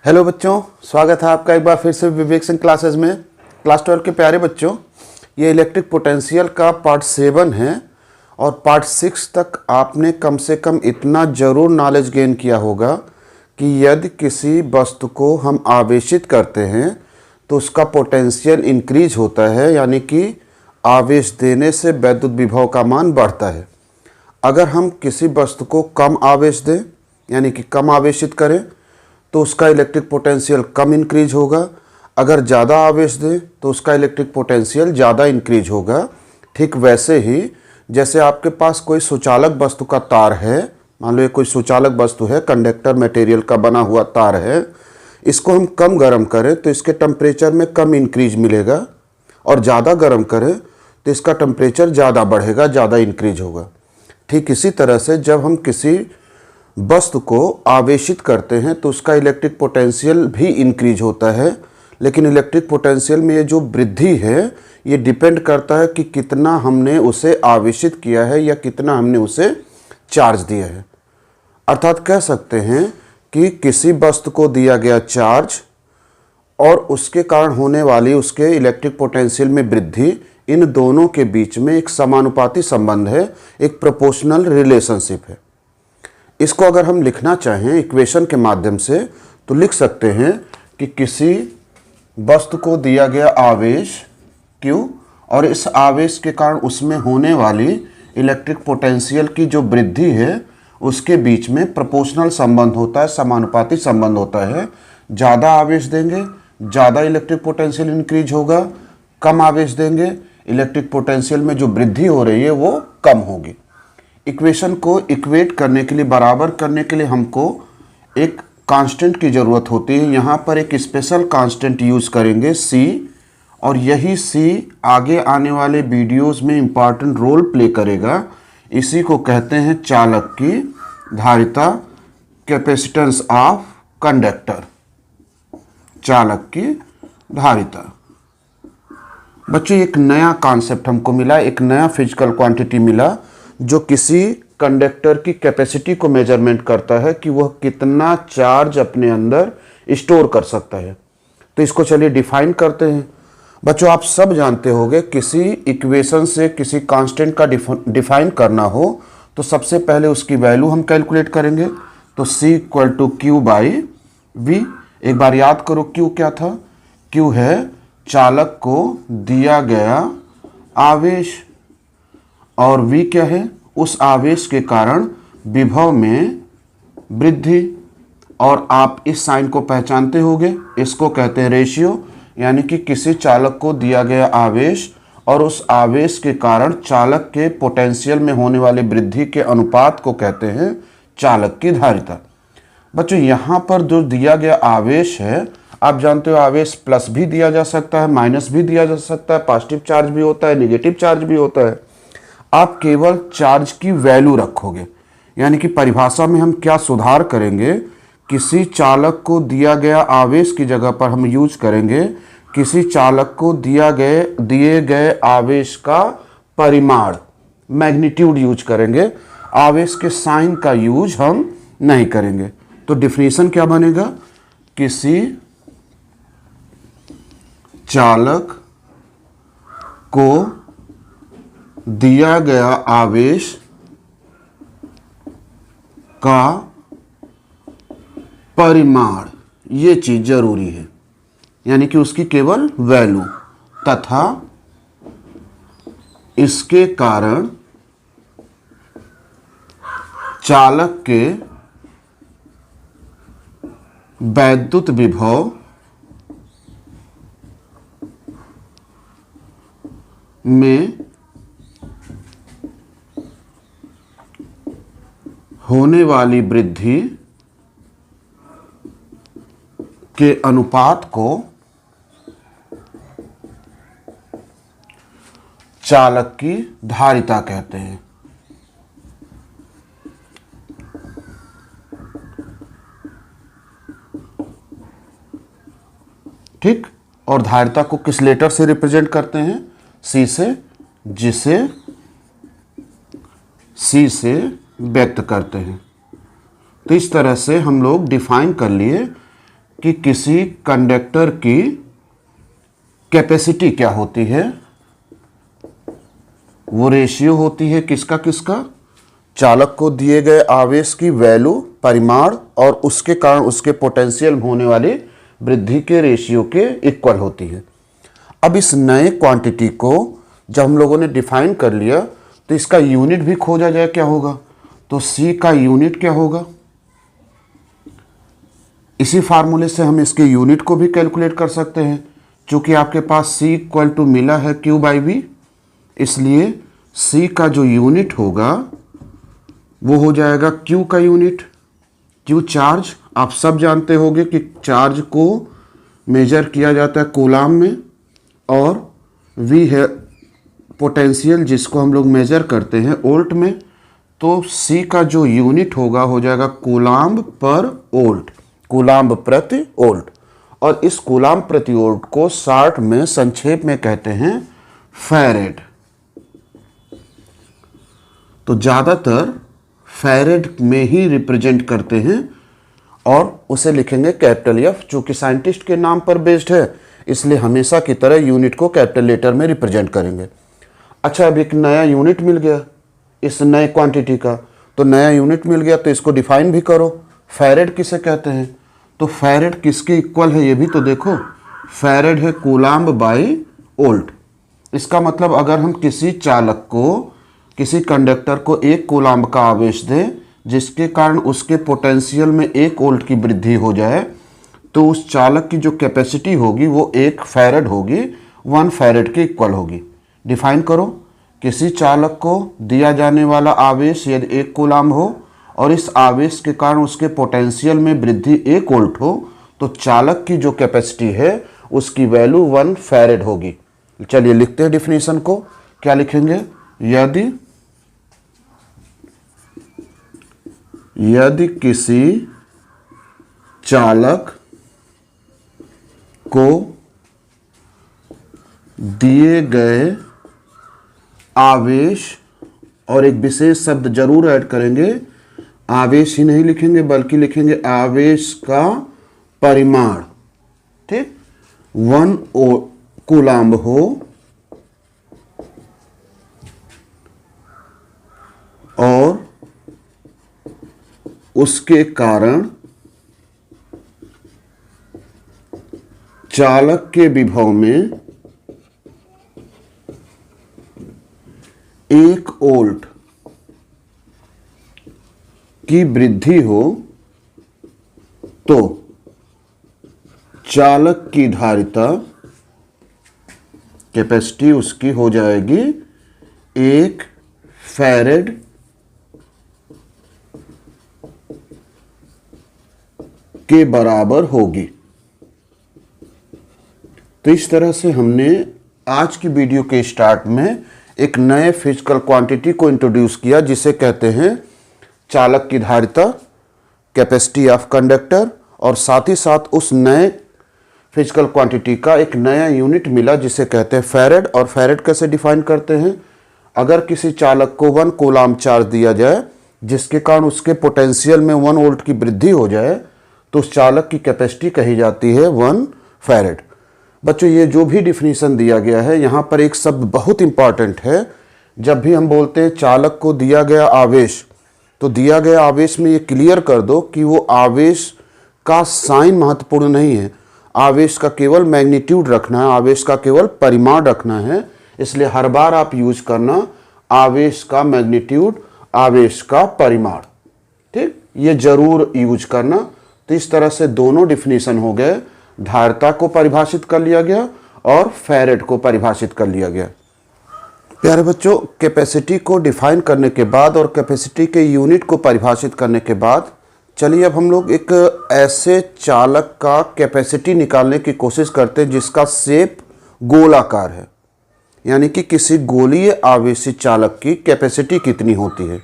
Hello बच्चों, स्वागत है आपका एक बार फिर से विवेक सिंह क्लासेस में। क्लास 12 के प्यारे बच्चों, ये इलेक्ट्रिक पोटेंशियल का पार्ट 7 है और पार्ट 6 तक आपने कम से कम इतना ज़रूर नॉलेज गेन किया होगा कि यदि किसी वस्तु को हम आवेशित करते हैं तो उसका पोटेंशियल इंक्रीज होता है, यानी कि आवेश देने से वैद्युत विभव का मान बढ़ता है। अगर हम किसी वस्तु को कम आवेश दें, यानी कि कम आवेशित करें, तो उसका इलेक्ट्रिक पोटेंशियल कम इंक्रीज होगा। अगर ज़्यादा आवेश दें तो उसका इलेक्ट्रिक पोटेंशियल ज़्यादा इंक्रीज होगा। ठीक वैसे ही जैसे आपके पास कोई सुचालक वस्तु का तार है, मान लो ये कोई सुचालक वस्तु है, कंडक्टर मटेरियल का बना हुआ तार है, इसको हम कम गर्म करें तो इसके टेम्परेचर में कम इंक्रीज मिलेगा और ज़्यादा गर्म करें तो इसका टेम्परेचर ज़्यादा बढ़ेगा, ज़्यादा इंक्रीज होगा। ठीक इसी तरह से जब हम किसी वस्तु को आवेशित करते हैं तो उसका इलेक्ट्रिक पोटेंशियल भी इंक्रीज होता है, लेकिन इलेक्ट्रिक पोटेंशियल में ये जो वृद्धि है ये डिपेंड करता है कि कितना हमने उसे आवेशित किया है या कितना हमने उसे चार्ज दिया है। अर्थात कह सकते हैं कि किसी वस्तु को दिया गया चार्ज और उसके कारण होने वाली उसके इलेक्ट्रिक पोटेंशियल में वृद्धि, इन दोनों के बीच में एक समानुपाती संबंध है, एक प्रोपोर्शनल रिलेशनशिप है। इसको अगर हम लिखना चाहें इक्वेशन के माध्यम से तो लिख सकते हैं कि किसी वस्तु को दिया गया आवेश Q और इस आवेश के कारण उसमें होने वाली इलेक्ट्रिक पोटेंशियल की जो वृद्धि है उसके बीच में प्रोपोर्शनल संबंध होता है, समानुपाती संबंध होता है। ज़्यादा आवेश देंगे ज़्यादा इलेक्ट्रिक पोटेंशियल इंक्रीज होगा, कम आवेश देंगे इलेक्ट्रिक पोटेंशियल में जो वृद्धि हो रही है वो कम होगी। इक्वेशन को इक्वेट करने के लिए, बराबर करने के लिए हमको एक कांस्टेंट की ज़रूरत होती है। यहाँ पर एक स्पेशल कांस्टेंट यूज़ करेंगे C, और यही C आगे आने वाले वीडियोस में इम्पॉर्टेंट रोल प्ले करेगा। इसी को कहते हैं चालक की धारिता, कैपेसिटेंस ऑफ कंडक्टर, चालक की धारिता। बच्चों एक नया कॉन्सेप्ट हमको मिला, एक नया फिजिकल क्वांटिटी मिला जो किसी कंडक्टर की कैपेसिटी को मेजरमेंट करता है कि वह कितना चार्ज अपने अंदर स्टोर कर सकता है। तो इसको चलिए डिफाइन करते हैं। बच्चों आप सब जानते होंगे किसी इक्वेशन से किसी कांस्टेंट का डिफाइन करना हो तो सबसे पहले उसकी वैल्यू हम कैलकुलेट करेंगे। तो C = Q/V। एक बार याद करो Q क्या था। Q है चालक को दिया गया आवेश और V क्या है, उस आवेश के कारण विभव में वृद्धि। और आप इस साइन को पहचानते होंगे, इसको कहते हैं रेशियो, यानी कि किसी चालक को दिया गया आवेश और उस आवेश के कारण चालक के पोटेंशियल में होने वाली वृद्धि के अनुपात को कहते हैं चालक की धारिता। बच्चों यहाँ पर जो दिया गया आवेश है, आप जानते हो आवेश प्लस भी दिया जा सकता है, माइनस भी दिया जा सकता है, पॉजिटिव चार्ज भी होता है, नेगेटिव चार्ज भी होता है। आप केवल चार्ज की वैल्यू रखोगे, यानी कि परिभाषा में हम क्या सुधार करेंगे, किसी चालक को दिया गया आवेश की जगह पर हम यूज करेंगे किसी चालक को दिए गए आवेश का परिमाण, मैग्नीट्यूड यूज करेंगे। आवेश के साइन का यूज हम नहीं करेंगे। तो डेफिनेशन क्या बनेगा, किसी चालक को दिया गया आवेश का परिमाण, ये चीज जरूरी है, यानी कि उसकी केवल वैल्यू, तथा इसके कारण चालक के वैद्युत विभव में होने वाली वृद्धि के अनुपात को चालक की धारिता कहते हैं। ठीक, और धारिता को किस लेटर से रिप्रेजेंट करते हैं, C से, जिसे C से व्यक्त करते हैं। तो इस तरह से हम लोग डिफाइन कर लिए कि किसी कंडक्टर की कैपेसिटी क्या होती है, वो रेशियो होती है किसका किसका, चालक को दिए गए आवेश की वैल्यू, परिमाण और उसके कारण उसके पोटेंशियल में होने वाली वृद्धि के रेशियो के इक्वल होती है। अब इस नए क्वांटिटी को जब हम लोगों ने डिफाइन कर लिया तो इसका यूनिट भी खोजा जाए, क्या होगा, तो C का यूनिट क्या होगा, इसी फार्मूले से हम इसके यूनिट को भी कैलकुलेट कर सकते हैं। चूंकि आपके पास C इक्वल टू मिला है Q/V, इसलिए C का जो यूनिट होगा वो हो जाएगा Q का यूनिट। Q चार्ज, आप सब जानते होंगे कि चार्ज को मेजर किया जाता है कूलाम में, और V है पोटेंशियल जिसको हम लोग मेजर करते हैं वोल्ट में। तो C का जो यूनिट होगा हो जाएगा कूलाम्ब पर वोल्ट, कूलाम्ब प्रति वोल्ट। और इस कूलाम्ब प्रति वोल्ट को शॉर्ट में संक्षेप में कहते हैं फैरेड। तो ज़्यादातर फैरेड में ही रिप्रेजेंट करते हैं और उसे लिखेंगे कैपिटल F। चूंकि साइंटिस्ट के नाम पर बेस्ड है इसलिए हमेशा की तरह यूनिट को कैपिटल लेटर में रिप्रेजेंट करेंगे। अच्छा, अब एक नया यूनिट मिल गया इस नए क्वांटिटी का, तो नया यूनिट मिल गया तो इसको डिफाइन भी करो। फैरेड किसे कहते हैं, तो फैरेड किसके इक्वल है ये भी तो देखो, फैरेड है कूलाम्ब बाई वोल्ट। इसका मतलब अगर हम किसी चालक को, किसी कंडक्टर को 1 कूलाम्ब का आवेश दें जिसके कारण उसके पोटेंशियल में 1 वोल्ट की वृद्धि हो जाए, तो उस चालक की जो कैपेसिटी होगी वो 1 फैरेड होगी, 1 फैरेड के इक्वल होगी। डिफाइन करो, किसी चालक को दिया जाने वाला आवेश यदि 1 कूलाम्ब हो और इस आवेश के कारण उसके पोटेंशियल में वृद्धि 1 वोल्ट हो, तो चालक की जो कैपेसिटी है उसकी वैल्यू 1 फैरेड होगी। चलिए लिखते हैं डिफिनीशन को। क्या लिखेंगे, यदि किसी चालक को दिए गए आवेश, और एक विशेष शब्द जरूर ऐड करेंगे, आवेश ही नहीं लिखेंगे बल्कि लिखेंगे आवेश का परिमाण, ठीक, 1 कूलाम्ब हो और उसके कारण चालक के विभव में 1 वोल्ट की वृद्धि हो, तो चालक की धारिता, कैपेसिटी उसकी हो जाएगी 1 फैरेड के बराबर होगी। तो इस तरह से हमने आज की वीडियो के स्टार्ट में एक नए फिजिकल क्वांटिटी को इंट्रोड्यूस किया जिसे कहते हैं चालक की धारिता, कैपेसिटी ऑफ कंडक्टर, और साथ ही साथ उस नए फिजिकल क्वांटिटी का एक नया यूनिट मिला जिसे कहते हैं फैरेड। और फैरेड कैसे डिफाइन करते हैं, अगर किसी चालक को 1 कूलाम्ब चार्ज दिया जाए जिसके कारण उसके पोटेंशियल में 1 वोल्ट की वृद्धि हो जाए, तो उस चालक की कैपेसिटी कही जाती है 1 फैरेड। बच्चों, ये जो भी डिफिनीशन दिया गया है यहाँ पर एक शब्द बहुत इंपॉर्टेंट है। जब भी हम बोलते हैं चालक को दिया गया आवेश, तो दिया गया आवेश में ये क्लियर कर दो कि वो आवेश का साइन महत्वपूर्ण नहीं है, आवेश का केवल मैग्नीट्यूड रखना है, आवेश का केवल परिमाण रखना है। इसलिए हर बार आप यूज करना आवेश का मैग्नीट्यूड, आवेश का परिमाण, ठीक, ये जरूर यूज करना। तो इस तरह से दोनों डिफिनीशन हो गए, धारिता को परिभाषित कर लिया गया और फैरेड को परिभाषित कर लिया गया। प्यारे बच्चों, कैपेसिटी को डिफाइन करने के बाद और कैपेसिटी के यूनिट को परिभाषित करने के बाद, चलिए अब हम लोग एक ऐसे चालक का कैपेसिटी निकालने की कोशिश करते हैं जिसका शेप गोलाकार है, यानी कि किसी गोलीय आवेशित चालक की कैपेसिटी कितनी होती है।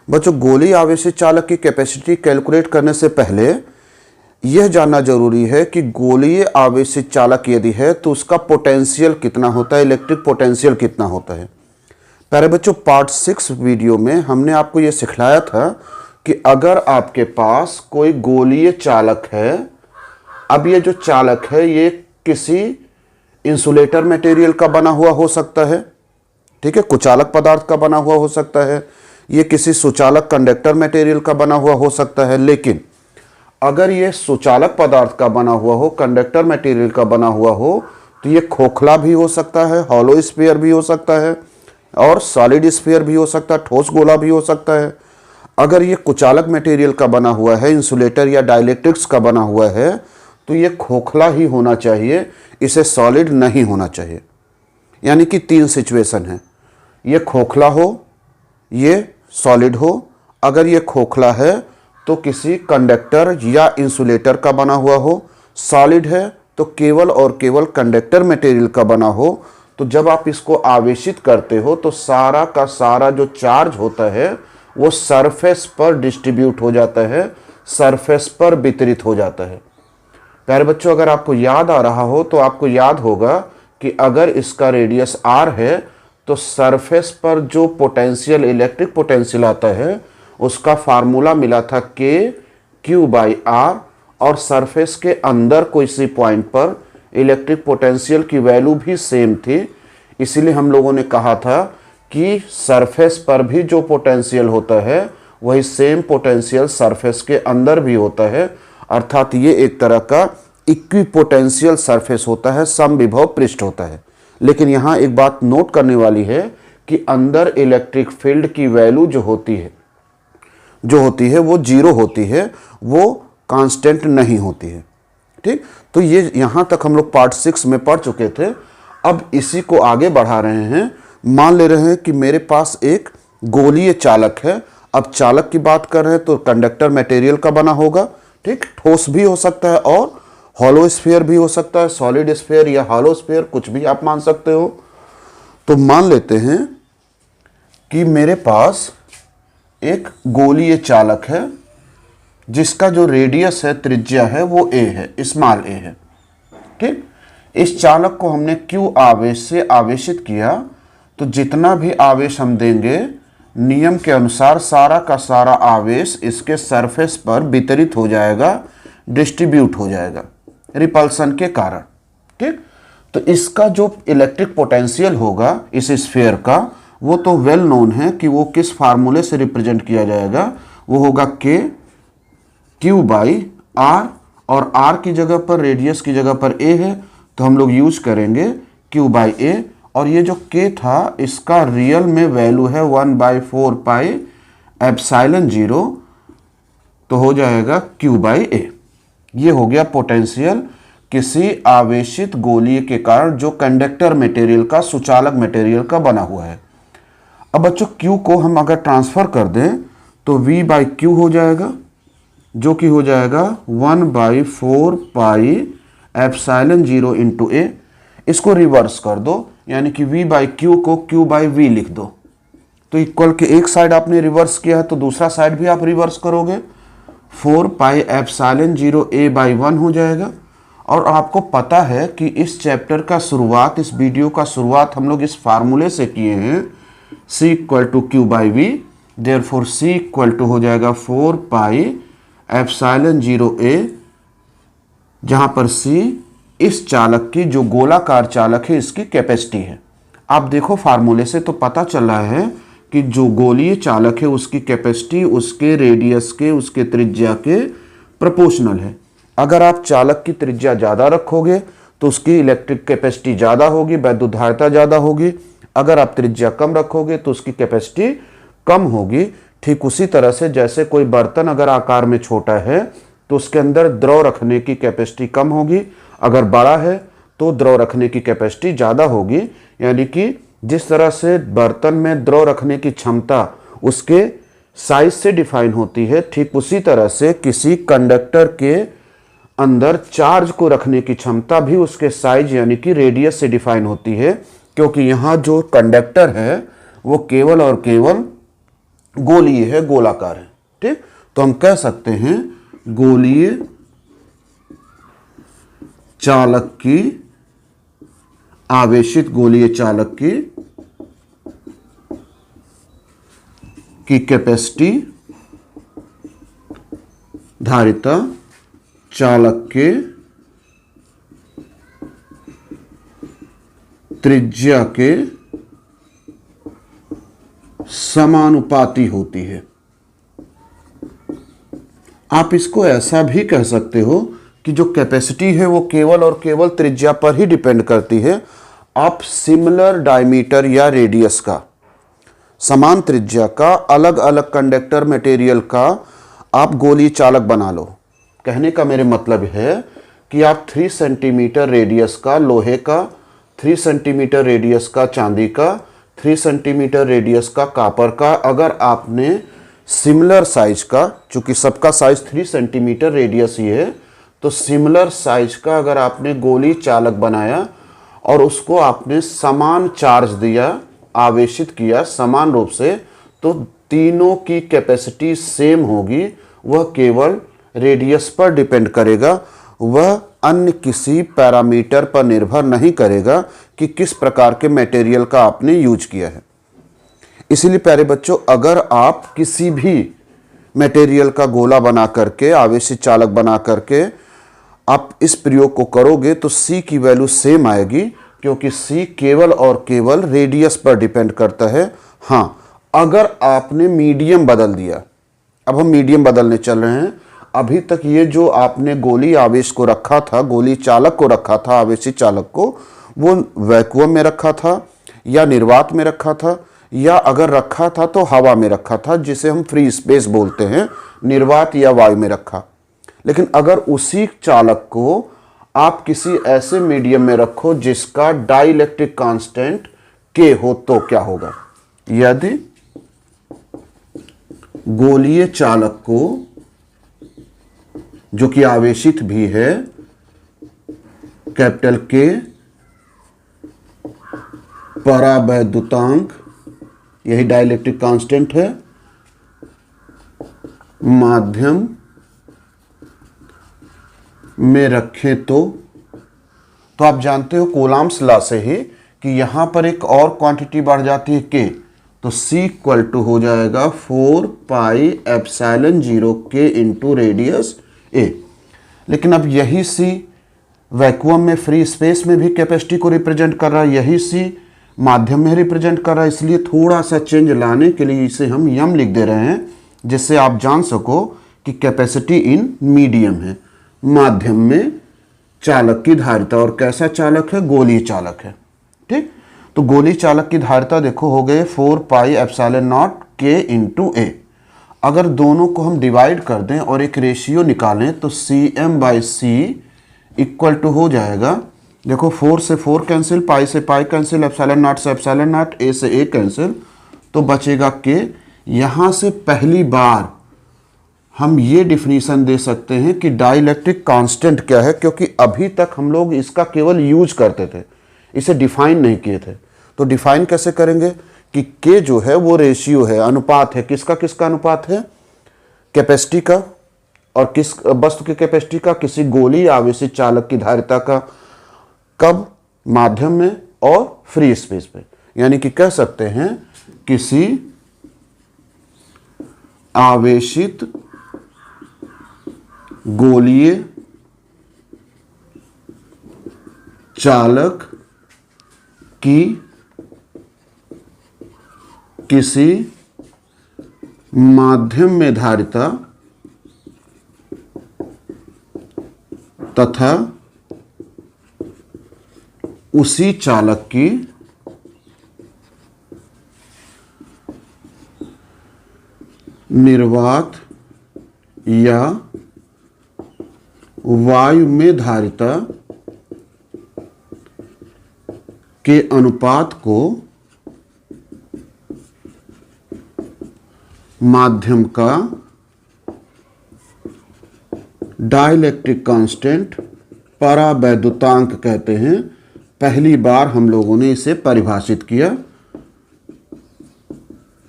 बच्चों, गोलीय आवेशित चालक की कैपेसिटी कैलकुलेट करने से पहले यह जानना जरूरी है कि गोलीय आवेशित चालक यदि है तो उसका पोटेंशियल कितना होता है, इलेक्ट्रिक पोटेंशियल कितना होता है। प्यारे बच्चों, पार्ट 6 वीडियो में हमने आपको यह सिखलाया था कि अगर आपके पास कोई गोलीय चालक है, अब ये जो चालक है ये किसी इंसुलेटर मटेरियल का बना हुआ हो सकता है, ठीक है, कुचालक पदार्थ का बना हुआ हो सकता है, ये किसी सुचालक कंडक्टर मटेरियल का बना हुआ हो सकता है। लेकिन अगर ये सुचालक पदार्थ का बना हुआ हो, कंडक्टर मटेरियल का बना हुआ हो, तो ये खोखला भी हो सकता है, हॉलो स्फीयर भी हो सकता है, और सॉलिड स्फीयर भी हो सकता है, ठोस गोला भी हो सकता है। अगर ये कुचालक मटेरियल का बना हुआ है, इंसुलेटर या डाइलेक्ट्रिक्स का बना हुआ है, तो ये खोखला ही होना चाहिए, इसे सॉलिड नहीं होना चाहिए। यानी कि 3 सिचुएशन है, ये खोखला हो, ये सॉलिड हो। अगर ये खोखला है तो किसी कंडक्टर या इंसुलेटर का बना हुआ हो, सॉलिड है तो केवल और केवल कंडक्टर मटेरियल का बना हो। तो जब आप इसको आवेशित करते हो तो सारा का सारा जो चार्ज होता है वो सरफेस पर डिस्ट्रीब्यूट हो जाता है, सरफेस पर वितरित हो जाता है। प्यारे बच्चों, अगर आपको याद आ रहा हो तो आपको याद होगा कि अगर इसका रेडियस r है तो सरफेस पर जो पोटेंशियल, इलेक्ट्रिक पोटेंशियल आता है उसका फार्मूला मिला था Q/R, और सरफेस के अंदर कोई सी पॉइंट पर इलेक्ट्रिक पोटेंशियल की वैल्यू भी सेम थी। इसीलिए हम लोगों ने कहा था कि सरफेस पर भी जो पोटेंशियल होता है वही सेम पोटेंशियल सरफेस के अंदर भी होता है, अर्थात ये एक तरह का इक्विपोटेंशियल सरफेस होता है, समविभव पृष्ठ होता है। लेकिन यहाँ एक बात नोट करने वाली है कि अंदर इलेक्ट्रिक फील्ड की वैल्यू जो होती है वो 0 होती है, वो कांस्टेंट नहीं होती है। ठीक, तो ये यहाँ तक हम लोग पार्ट 6 में पढ़ चुके थे। अब इसी को आगे बढ़ा रहे हैं। मान ले रहे हैं कि मेरे पास एक गोलीय चालक है। अब चालक की बात कर रहे हैं तो कंडक्टर मटेरियल का बना होगा, ठीक, ठोस भी हो सकता है और हॉलो स्फीयर भी हो सकता है, सॉलिड स्फीयर या हॉलो स्फीयर, कुछ भी आप मान सकते हो। तो मान लेते हैं कि मेरे पास एक गोलीय चालक है जिसका जो रेडियस है, त्रिज्या है, वो a है, स्मॉल a है। ठीक, इस चालक को हमने Q आवेश से आवेशित किया, तो जितना भी आवेश हम देंगे नियम के अनुसार सारा का सारा आवेश इसके सरफेस पर वितरित हो जाएगा, डिस्ट्रीब्यूट हो जाएगा रिपल्सन के कारण। ठीक, तो इसका जो इलेक्ट्रिक पोटेंशियल होगा इस स्फीयर का, वो तो वेल नोन है कि वो किस फार्मूले से रिप्रेजेंट किया जाएगा। वो होगा Q/R, और R की जगह पर, रेडियस की जगह पर A है, तो हम लोग यूज करेंगे Q/A। और ये जो K था इसका रियल में वैल्यू है 1/4 पाई एप्सिलॉन 0, तो हो जाएगा Q/A। ये हो गया पोटेंशियल किसी आवेशित गोलीय के कारण जो कंडक्टर मटेरियल का, सुचालक मटेरियल का बना हुआ है। अब बच्चों Q को हम अगर ट्रांसफर कर दें तो V/Q हो जाएगा, जो कि हो जाएगा 1/4 पाई एप्सिलॉन 0 इंटू A। इसको रिवर्स कर दो, यानी कि V/Q को Q/V लिख दो। तो इक्वल के एक साइड आपने रिवर्स किया है तो दूसरा साइड भी आप रिवर्स करोगे, 4 पाई एप्सिलॉन 0 A/1 हो जाएगा। और आपको पता है कि इस चैप्टर का शुरुआत, इस वीडियो का शुरुआत हम लोग इस फार्मूले से किए हैं, C = Q/V। देयरफॉर C = हो जाएगा 4 पाई एप्सिलॉन 0 A, जहां पर C इस चालक की, जो गोलाकार चालक है, इसकी कैपेसिटी है। आप देखो फार्मूले से तो पता चल रहा है कि जो गोलीय चालक है उसकी कैपेसिटी उसके रेडियस के, उसके त्रिज्या के प्रोपोर्शनल है। अगर आप चालक की त्रिज्या ज़्यादा रखोगे तो उसकी इलेक्ट्रिक कैपेसिटी ज़्यादा होगी, वैद्युत धारिता ज़्यादा होगी। अगर आप त्रिज्या कम रखोगे तो उसकी कैपेसिटी कम होगी। ठीक उसी तरह से जैसे कोई बर्तन अगर आकार में छोटा है तो उसके अंदर द्रव रखने की कैपेसिटी कम होगी, अगर बड़ा है तो द्रव रखने की कैपेसिटी ज़्यादा होगी। यानी कि जिस तरह से बर्तन में द्रव रखने की क्षमता उसके साइज से डिफाइन होती है, ठीक उसी तरह से किसी कंडक्टर के अंदर चार्ज को रखने की क्षमता भी उसके साइज यानी कि रेडियस से डिफाइन होती है। क्योंकि यहाँ जो कंडक्टर है वो केवल और केवल गोलीय है, गोलाकार है। ठीक, तो हम कह सकते हैं गोलीय चालक की, आवेशित गोलीय चालक की कैपेसिटी धारिता चालक के त्रिज्या के समानुपाती होती है। आप इसको ऐसा भी कह सकते हो कि जो कैपेसिटी है वो केवल और केवल त्रिज्या पर ही डिपेंड करती है। आप सिमिलर डायमीटर या रेडियस का, समान त्रिज्या का अलग अलग कंडक्टर मटेरियल का आप गोली चालक बना लो। कहने का मेरे मतलब है कि आप 3 सेंटीमीटर रेडियस का लोहे का, 3 सेंटीमीटर रेडियस का चांदी का, 3 सेंटीमीटर रेडियस का कॉपर का, अगर आपने सिमिलर साइज का, चूंकि सबका साइज 3 सेंटीमीटर रेडियस ही है, तो सिमिलर साइज का अगर आपने गोली चालक बनाया और उसको आपने समान चार्ज दिया, आवेशित किया समान रूप से, तो तीनों की कैपेसिटी सेम होगी। वह केवल रेडियस पर डिपेंड करेगा, वह अन्य किसी पैरामीटर पर निर्भर नहीं करेगा कि किस प्रकार के मटेरियल का आपने यूज किया है। इसीलिए प्यारे बच्चों, अगर आप किसी भी मटेरियल का गोला बना करके, आवेशित चालक बना करके आप इस प्रयोग को करोगे तो C की वैल्यू सेम आएगी, क्योंकि C केवल और केवल रेडियस पर डिपेंड करता है। हाँ, अगर आपने मीडियम बदल दिया, अब हम मीडियम बदलने चल रहे हैं। अभी तक ये जो आपने गोली आवेश को रखा था, गोली चालक को रखा था, आवेशित चालक को, वो वैक्यूम में रखा था या निर्वात में रखा था, या अगर रखा था तो हवा में रखा था, जिसे हम फ्री स्पेस बोलते हैं, निर्वात या वायु में रखा। लेकिन अगर उसी चालक को आप किसी ऐसे मीडियम में रखो जिसका डाइलेक्ट्रिक कांस्टेंट K हो, तो क्या होगा? यदि गोलीय चालक को, जो कि आवेशित भी है, कैपिटल K परावैद्युतांक, यही डाइलेक्ट्रिक कांस्टेंट है, माध्यम में रखें तो आप जानते हो कूलॉम्स लॉ से ही कि यहां पर एक और क्वांटिटी बढ़ जाती है K, तो C इक्वल टू हो जाएगा 4 pi epsilon 0 K into radius A। लेकिन अब यही C वैक्यूम में, फ्री स्पेस में भी कैपेसिटी को रिप्रेजेंट कर रहा है, यही C माध्यम में रिप्रेजेंट कर रहा है। इसलिए थोड़ा सा चेंज लाने के लिए इसे हम यम लिख दे रहे हैं, जिससे आप जान सको कि कैपेसिटी इन मीडियम है, माध्यम में चालक की धारिता। और कैसा चालक है? गोलीय चालक है। ठीक, तो गोली चालक की धारिता देखो हो गए 4 pi epsilon not K into A। अगर दोनों को हम डिवाइड कर दें और एक रेशियो निकालें तो CM/C इक्वल टू हो जाएगा, देखो 4 से 4 कैंसिल, पाई से पाई कैंसिल, एप्सिलॉन नॉट से एप्सिलॉन नॉट, A से A कैंसिल, तो बचेगा K। यहाँ से पहली बार हम ये डिफिनीशन दे सकते हैं कि डाइलेक्ट्रिक कांस्टेंट क्या है, क्योंकि अभी तक हम लोग इसका केवल यूज करते थे, इसे डिफाइन नहीं किए थे। तो डिफाइन कैसे करेंगे कि K जो है वो रेशियो है, अनुपात है, किसका किसका अनुपात है? कैपेसिटी का, और किस वस्तु की कैपेसिटी का? किसी गोली आवेशित चालक की धारिता का। कब? माध्यम में और फ्री स्पेस पे। यानी कि कह सकते हैं किसी आवेशित गोलीय चालक की किसी माध्यम में धारिता तथा उसी चालक की निर्वात या वायु में धारिता के अनुपात को माध्यम का डाइलेक्ट्रिक कांस्टेंट परावैद्युतांक कहते हैं। पहली बार हम लोगों ने इसे परिभाषित किया,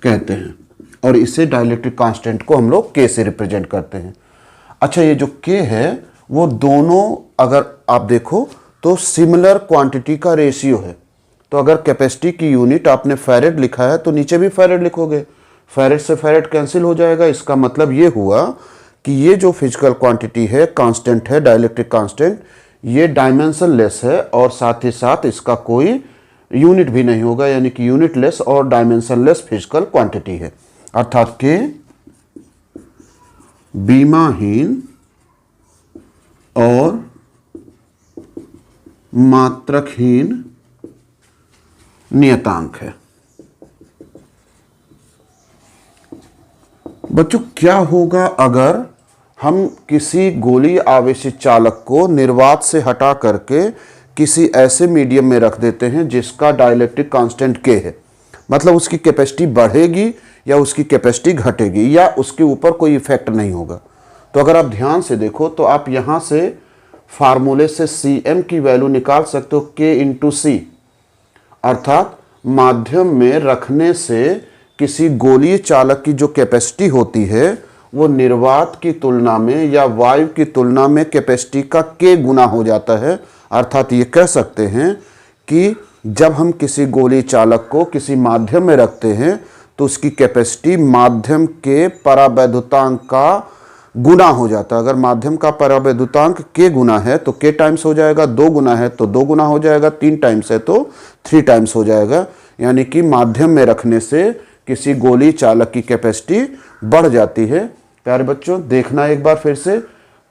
कहते हैं, और इसे डाइलेक्ट्रिक कांस्टेंट को हम लोग K से रिप्रेजेंट करते हैं। अच्छा, ये जो K है वो दोनों, अगर आप देखो तो सिमिलर क्वांटिटी का रेशियो है। तो अगर कैपेसिटी की यूनिट आपने फैरेड लिखा है तो नीचे भी फैरेड लिखोगे, फैरेड से फैरेड कैंसिल हो जाएगा। इसका मतलब ये हुआ कि ये जो फिजिकल क्वांटिटी है, कांस्टेंट है, डाइलेक्ट्रिक कांस्टेंट, ये डायमेंशन लेस है और साथ ही साथ इसका कोई यूनिट भी नहीं होगा, यानी कि यूनिटलेस और डायमेंशनलेस फिजिकल क्वांटिटी है, अर्थात के बीमाहीन और मात्रकहीन नियतांक है। बच्चों क्या होगा अगर हम किसी गोलीय आवेशित चालक को निर्वात से हटा करके किसी ऐसे मीडियम में रख देते हैं जिसका डाइलेक्ट्रिक कांस्टेंट के है, मतलब उसकी कैपेसिटी बढ़ेगी या उसकी कैपेसिटी घटेगी या उसके ऊपर कोई इफेक्ट नहीं होगा। तो अगर आप ध्यान से देखो तो आप यहाँ से फार्मूले से Cm की वैल्यू निकाल सकते हो K इंटू सी, अर्थात माध्यम में रखने से किसी गोलीय चालक की जो कैपेसिटी होती है वो निर्वात की तुलना में या वायु की तुलना में कैपेसिटी का K गुना हो जाता है। अर्थात ये कह सकते हैं कि जब हम किसी गोलीय चालक को किसी माध्यम में रखते हैं तो उसकी कैपेसिटी माध्यम के परावैद्युतांक का गुना हो जाता है। अगर माध्यम का परावैद्युतांक K गुना है तो K टाइम्स हो जाएगा, 2 गुना है तो 2 गुना हो जाएगा, 3 टाइम्स है तो 3 टाइम्स हो जाएगा। यानी कि माध्यम में रखने से किसी गोलीय चालक की कैपेसिटी बढ़ जाती है। प्यारे बच्चों देखना एक बार फिर से,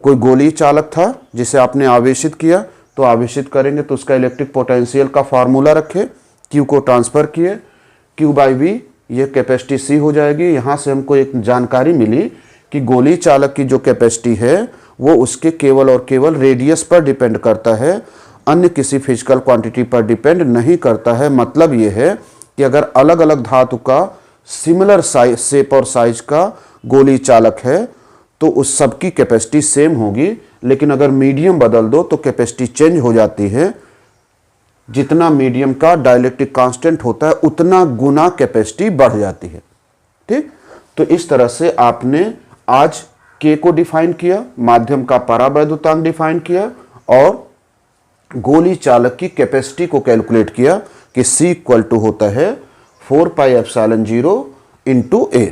कोई गोलीय चालक था जिसे आपने आवेशित किया, तो आवेशित करेंगे तो उसका इलेक्ट्रिक पोटेंशियल का फार्मूला रखे, Q को ट्रांसफर किए, Q/V ये कैपेसिटी C हो जाएगी। यहाँ से हमको एक जानकारी मिली कि गोलीय चालक की जो कैपेसिटी है वो उसके केवल और केवल रेडियस पर डिपेंड करता है, अन्य किसी फिजिकल क्वांटिटी पर डिपेंड नहीं करता है। मतलब ये है कि अगर अलग अलग धातु का सिमिलर साइज, शेप और साइज का गोलीय चालक है तो उस सब की कैपेसिटी सेम होगी, लेकिन अगर मीडियम बदल दो तो कैपेसिटी चेंज हो जाती है। जितना मीडियम का डाइलेक्ट्रिक कांस्टेंट होता है उतना गुना कैपेसिटी बढ़ जाती है। ठीक, तो इस तरह से आपने आज K को डिफाइन किया, माध्यम का परावैद्युतांक डिफाइन किया और गोलीय चालक की कैपेसिटी को कैलकुलेट किया कि C इक्वल टू होता है 4πε0 इंटू A।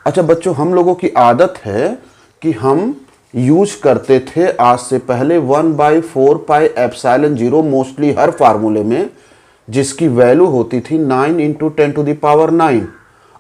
अच्छा बच्चों, हम लोगों की आदत है कि हम यूज करते थे आज से पहले 1/4πε0 मोस्टली हर फार्मूले में, जिसकी वैल्यू होती थी 9 इंटू 10⁹।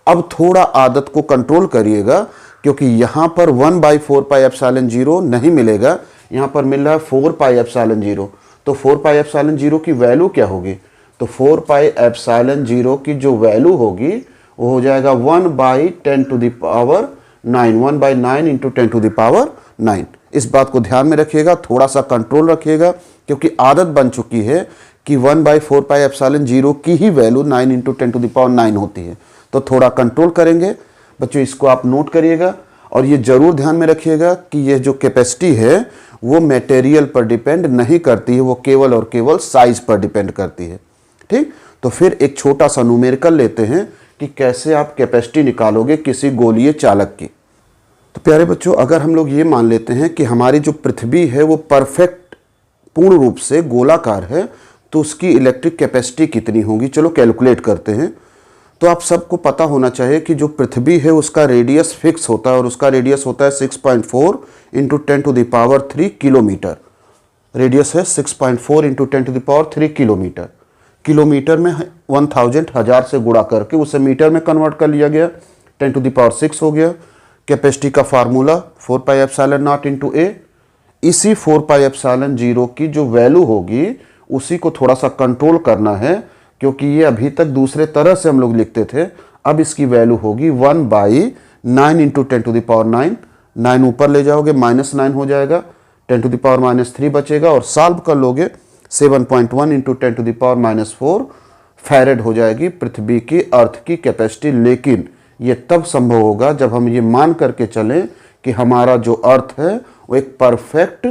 अब थोड़ा आदत को कंट्रोल करिएगा क्योंकि यहाँ पर 1/4πε0 नहीं मिलेगा, यहाँ पर मिल रहा है 4πε0। तो 4πε0 की वैल्यू क्या होगी? तो 4πε0 की जो वैल्यू होगी वो हो जाएगा 1/10⁹, 1/9 इंटू 10⁹। इस बात को ध्यान में रखिएगा, थोड़ा सा कंट्रोल रखिएगा क्योंकि आदत बन चुकी है कि 1/4πε0 की ही वैल्यू 9 इंटू 10⁹ होती है। तो थोड़ा कंट्रोल करेंगे बच्चों, इसको आप नोट करिएगा और ये जरूर ध्यान में रखिएगा कि ये जो कैपेसिटी है वो मटेरियल पर डिपेंड नहीं करती है, वो केवल और केवल साइज पर डिपेंड करती है। ठीक, तो फिर एक छोटा सा न्यूमेरिकल लेते हैं कि कैसे आप कैपेसिटी निकालोगे किसी गोलीय चालक की। तो प्यारे बच्चों, अगर हम लोग ये मान लेते हैं कि हमारी जो पृथ्वी है वो परफेक्ट पूर्ण रूप से गोलाकार है, तो उसकी इलेक्ट्रिक कैपेसिटी कितनी होगी? चलो कैलकुलेट करते हैं। तो आप सबको पता होना चाहिए कि जो पृथ्वी है उसका रेडियस फिक्स होता है और उसका रेडियस होता है 6.4 इंटू 10⁻³ किलोमीटर। रेडियस है 6.4 इंटू 10⁻³ किलोमीटर। किलोमीटर में 1000 हजार से गुणा करके उसे मीटर में कन्वर्ट कर लिया गया, 10⁶ हो गया। कैपेसिटी का फार्मूला 4πε0 इंटू A। इसी 4πε0 की जो वैल्यू होगी उसी को थोड़ा सा कंट्रोल करना है क्योंकि ये अभी तक दूसरे तरह से हम लोग लिखते थे। अब इसकी वैल्यू होगी 1/9 इंटू 10⁹। 9 ऊपर ले जाओगे -9 हो जाएगा, 10⁻³ बचेगा और सॉल्व कर लोगे 7.1 इंटू 10⁻⁻4 फैरेड हो जाएगी पृथ्वी की, अर्थ की कैपेसिटी। लेकिन ये तब संभव होगा जब हम ये मान करके चलें कि हमारा जो अर्थ है वो एक परफेक्ट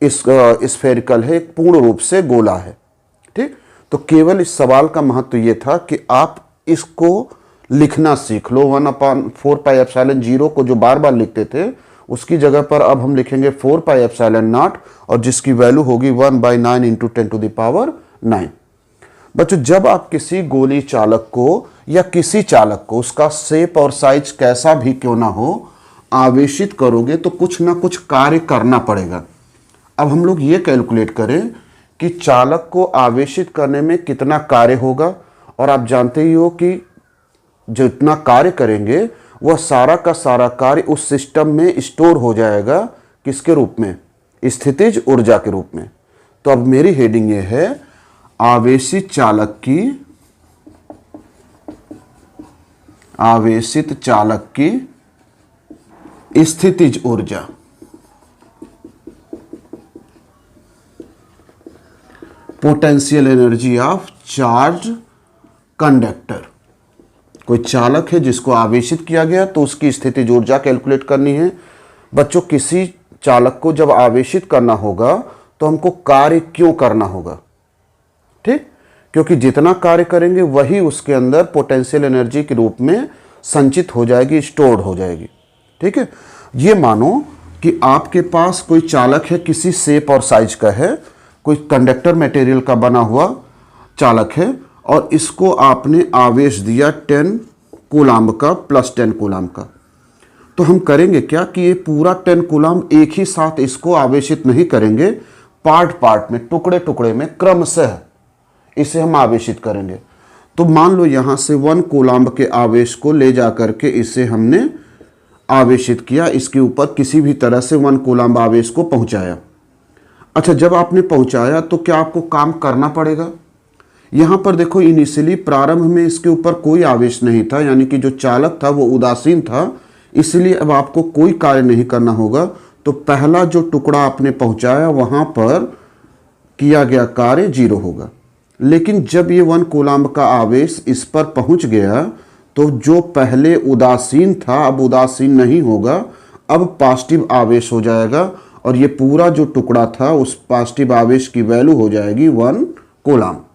स्फेरिकल है, एक पूर्ण रूप से गोला है। ठीक, तो केवल इस सवाल का महत्व ये था कि आप इसको लिखना सीख लो। 1/4πε0 को जो बार बार लिखते थे उसकी जगह पर अब हम लिखेंगे 4πε0 और जिसकी वैल्यू होगी 1/9 इंटू 10⁹। बच्चों, जब आप किसी गोलीय चालक को या किसी चालक को, उसका शेप और साइज कैसा भी क्यों ना हो, आवेशित करोगे तो कुछ ना कुछ कार्य करना पड़ेगा। अब हम लोग ये कैलकुलेट करें कि चालक को आवेशित करने में कितना कार्य होगा, और आप जानते ही हो कि जितना कार्य करेंगे वह सारा का सारा कार्य उस सिस्टम में स्टोर हो जाएगा। किसके रूप में? स्थितिज ऊर्जा के रूप में। तो अब मेरी हेडिंग ये है, आवेशित चालक की स्थितिज ऊर्जा। Potential energy of charge conductor. कोई चालक है जिसको आवेशित किया गया तो उसकी स्थितिज ऊर्जा कैलकुलेट करनी है। बच्चों, किसी चालक को जब आवेशित करना होगा तो हमको कार्य क्यों करना होगा? ठीक, क्योंकि जितना कार्य करेंगे वही उसके अंदर पोटेंशियल एनर्जी के रूप में संचित हो जाएगी, स्टोर्ड हो जाएगी। ठीक है, ये मानो कि आपके पास कोई चालक है, किसी शेप और साइज का है, कोई कंडक्टर मटेरियल का बना हुआ चालक है, और इसको आपने आवेश दिया 10 कूलाम्ब का प्लस 10 कूलाम्ब का। तो हम करेंगे क्या कि ये पूरा 10 कूलाम्ब एक ही साथ इसको आवेशित नहीं करेंगे, पार्ट पार्ट में, टुकड़े टुकड़े में क्रमशः इसे हम आवेशित करेंगे। तो मान लो यहां से 1 कूलाम्ब के आवेश को ले जा करके इसे हमने आवेशित किया, इसके ऊपर किसी भी तरह से 1 कूलाम्ब आवेश को पहुंचाया। अच्छा, जब आपने पहुंचाया तो क्या आपको काम करना पड़ेगा? यहां पर देखो, इनिशियली प्रारंभ में इसके ऊपर कोई आवेश नहीं था, यानी कि जो चालक था वो उदासीन था, इसलिए अब आपको कोई कार्य नहीं करना होगा। तो पहला जो टुकड़ा आपने पहुंचाया वहां पर किया गया कार्य 0 होगा। लेकिन जब ये 1 कूलाम्ब का आवेश इस पर पहुंच गया तो जो पहले उदासीन था अब उदासीन नहीं होगा, अब पॉजिटिव आवेश हो जाएगा, और ये पूरा जो टुकड़ा था उस पॉजिटिव आवेश की वैल्यू हो जाएगी 1 कूलाम्ब।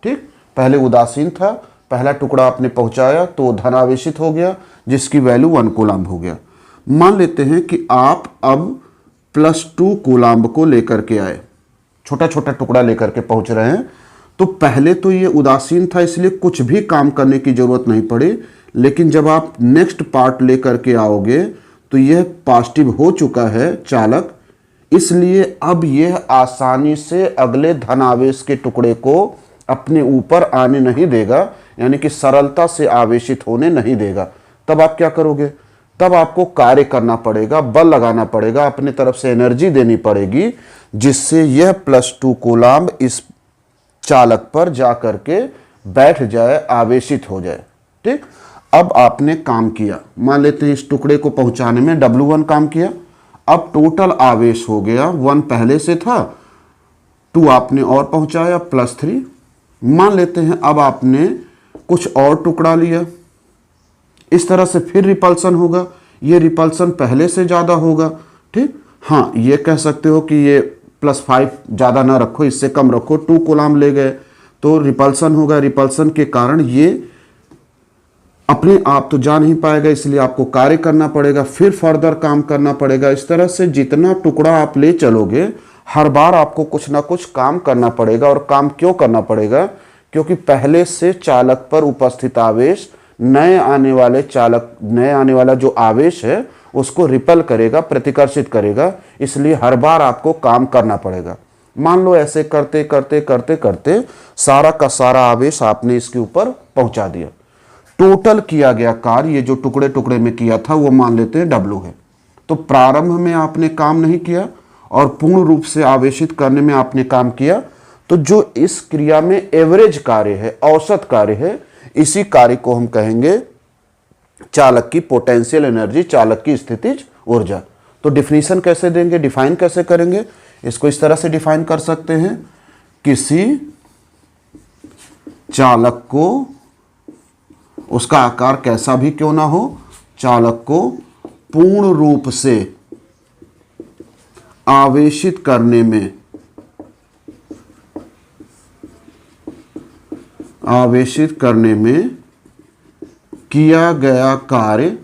ठीक, पहले उदासीन था, पहला टुकड़ा आपने पहुंचाया तो धनावेशित हो गया, जिसकी वैल्यू 1 कूलाम्ब हो गया। मान लेते हैं कि आप अब +2 कूलाम्ब को लेकर के आए, छोटा छोटा टुकड़ा लेकर के पहुंच रहे हैं। तो पहले तो ये उदासीन था, इसलिए कुछ भी काम करने की जरूरत नहीं पड़ी, लेकिन जब आप नेक्स्ट पार्ट लेकर के आओगे तो यह पॉजिटिव हो चुका है चालक, इसलिए अब यह आसानी से अगले धनावेश के टुकड़े को अपने ऊपर आने नहीं देगा, यानी कि सरलता से आवेशित होने नहीं देगा। तब आप क्या करोगे? तब आपको कार्य करना पड़ेगा, बल लगाना पड़ेगा, अपने तरफ से एनर्जी देनी पड़ेगी, जिससे यह +2 कूलाम्ब इस चालक पर जा करके बैठ जाए, आवेशित हो जाए। ठीक, अब आपने काम किया, मान लेते हैं इस टुकड़े को पहुंचाने में W1 काम किया। अब टोटल आवेश हो गया, 1 पहले से था, 2 आपने और पहुंचाया +3। मान लेते हैं अब आपने कुछ और टुकड़ा लिया, इस तरह से फिर रिपल्सन होगा, ये रिपल्सन पहले से ज़्यादा होगा। ठीक, हाँ, ये कह सकते हो कि ये +5 ज़्यादा ना रखो, इससे कम रखो, 2 कूलाम्ब ले गए तो रिपल्सन होगा, रिपल्सन के कारण ये अपने आप तो जा नहीं पाएगा, इसलिए आपको कार्य करना पड़ेगा, फिर फर्दर काम करना पड़ेगा। इस तरह से जितना टुकड़ा आप ले चलोगे हर बार आपको कुछ ना कुछ काम करना पड़ेगा। और काम क्यों करना पड़ेगा? क्योंकि पहले से चालक पर उपस्थित आवेश नए आने वाला जो आवेश है उसको रिपल करेगा, प्रतिकर्षित करेगा, इसलिए हर बार आपको काम करना पड़ेगा। मान लो ऐसे करते करते करते करते सारा का सारा आवेश आपने इसके ऊपर पहुंचा दिया। टोटल किया गया कार्य, ये जो टुकड़े टुकड़े में किया था वो मान लेते हैं W है। तो प्रारंभ में आपने काम नहीं किया और पूर्ण रूप से आवेशित करने में आपने काम किया। तो जो इस क्रिया में एवरेज कार्य है, औसत कार्य है, इसी कार्य को हम कहेंगे चालक की पोटेंशियल एनर्जी, चालक की स्थितिज ऊर्जा। तो डिफिनीशन कैसे देंगे, डिफाइन कैसे करेंगे? इसको इस तरह से डिफाइन कर सकते हैं, किसी चालक को, उसका आकार कैसा भी क्यों ना हो, चालक को पूर्ण रूप से आवेशित करने में किया गया कार्य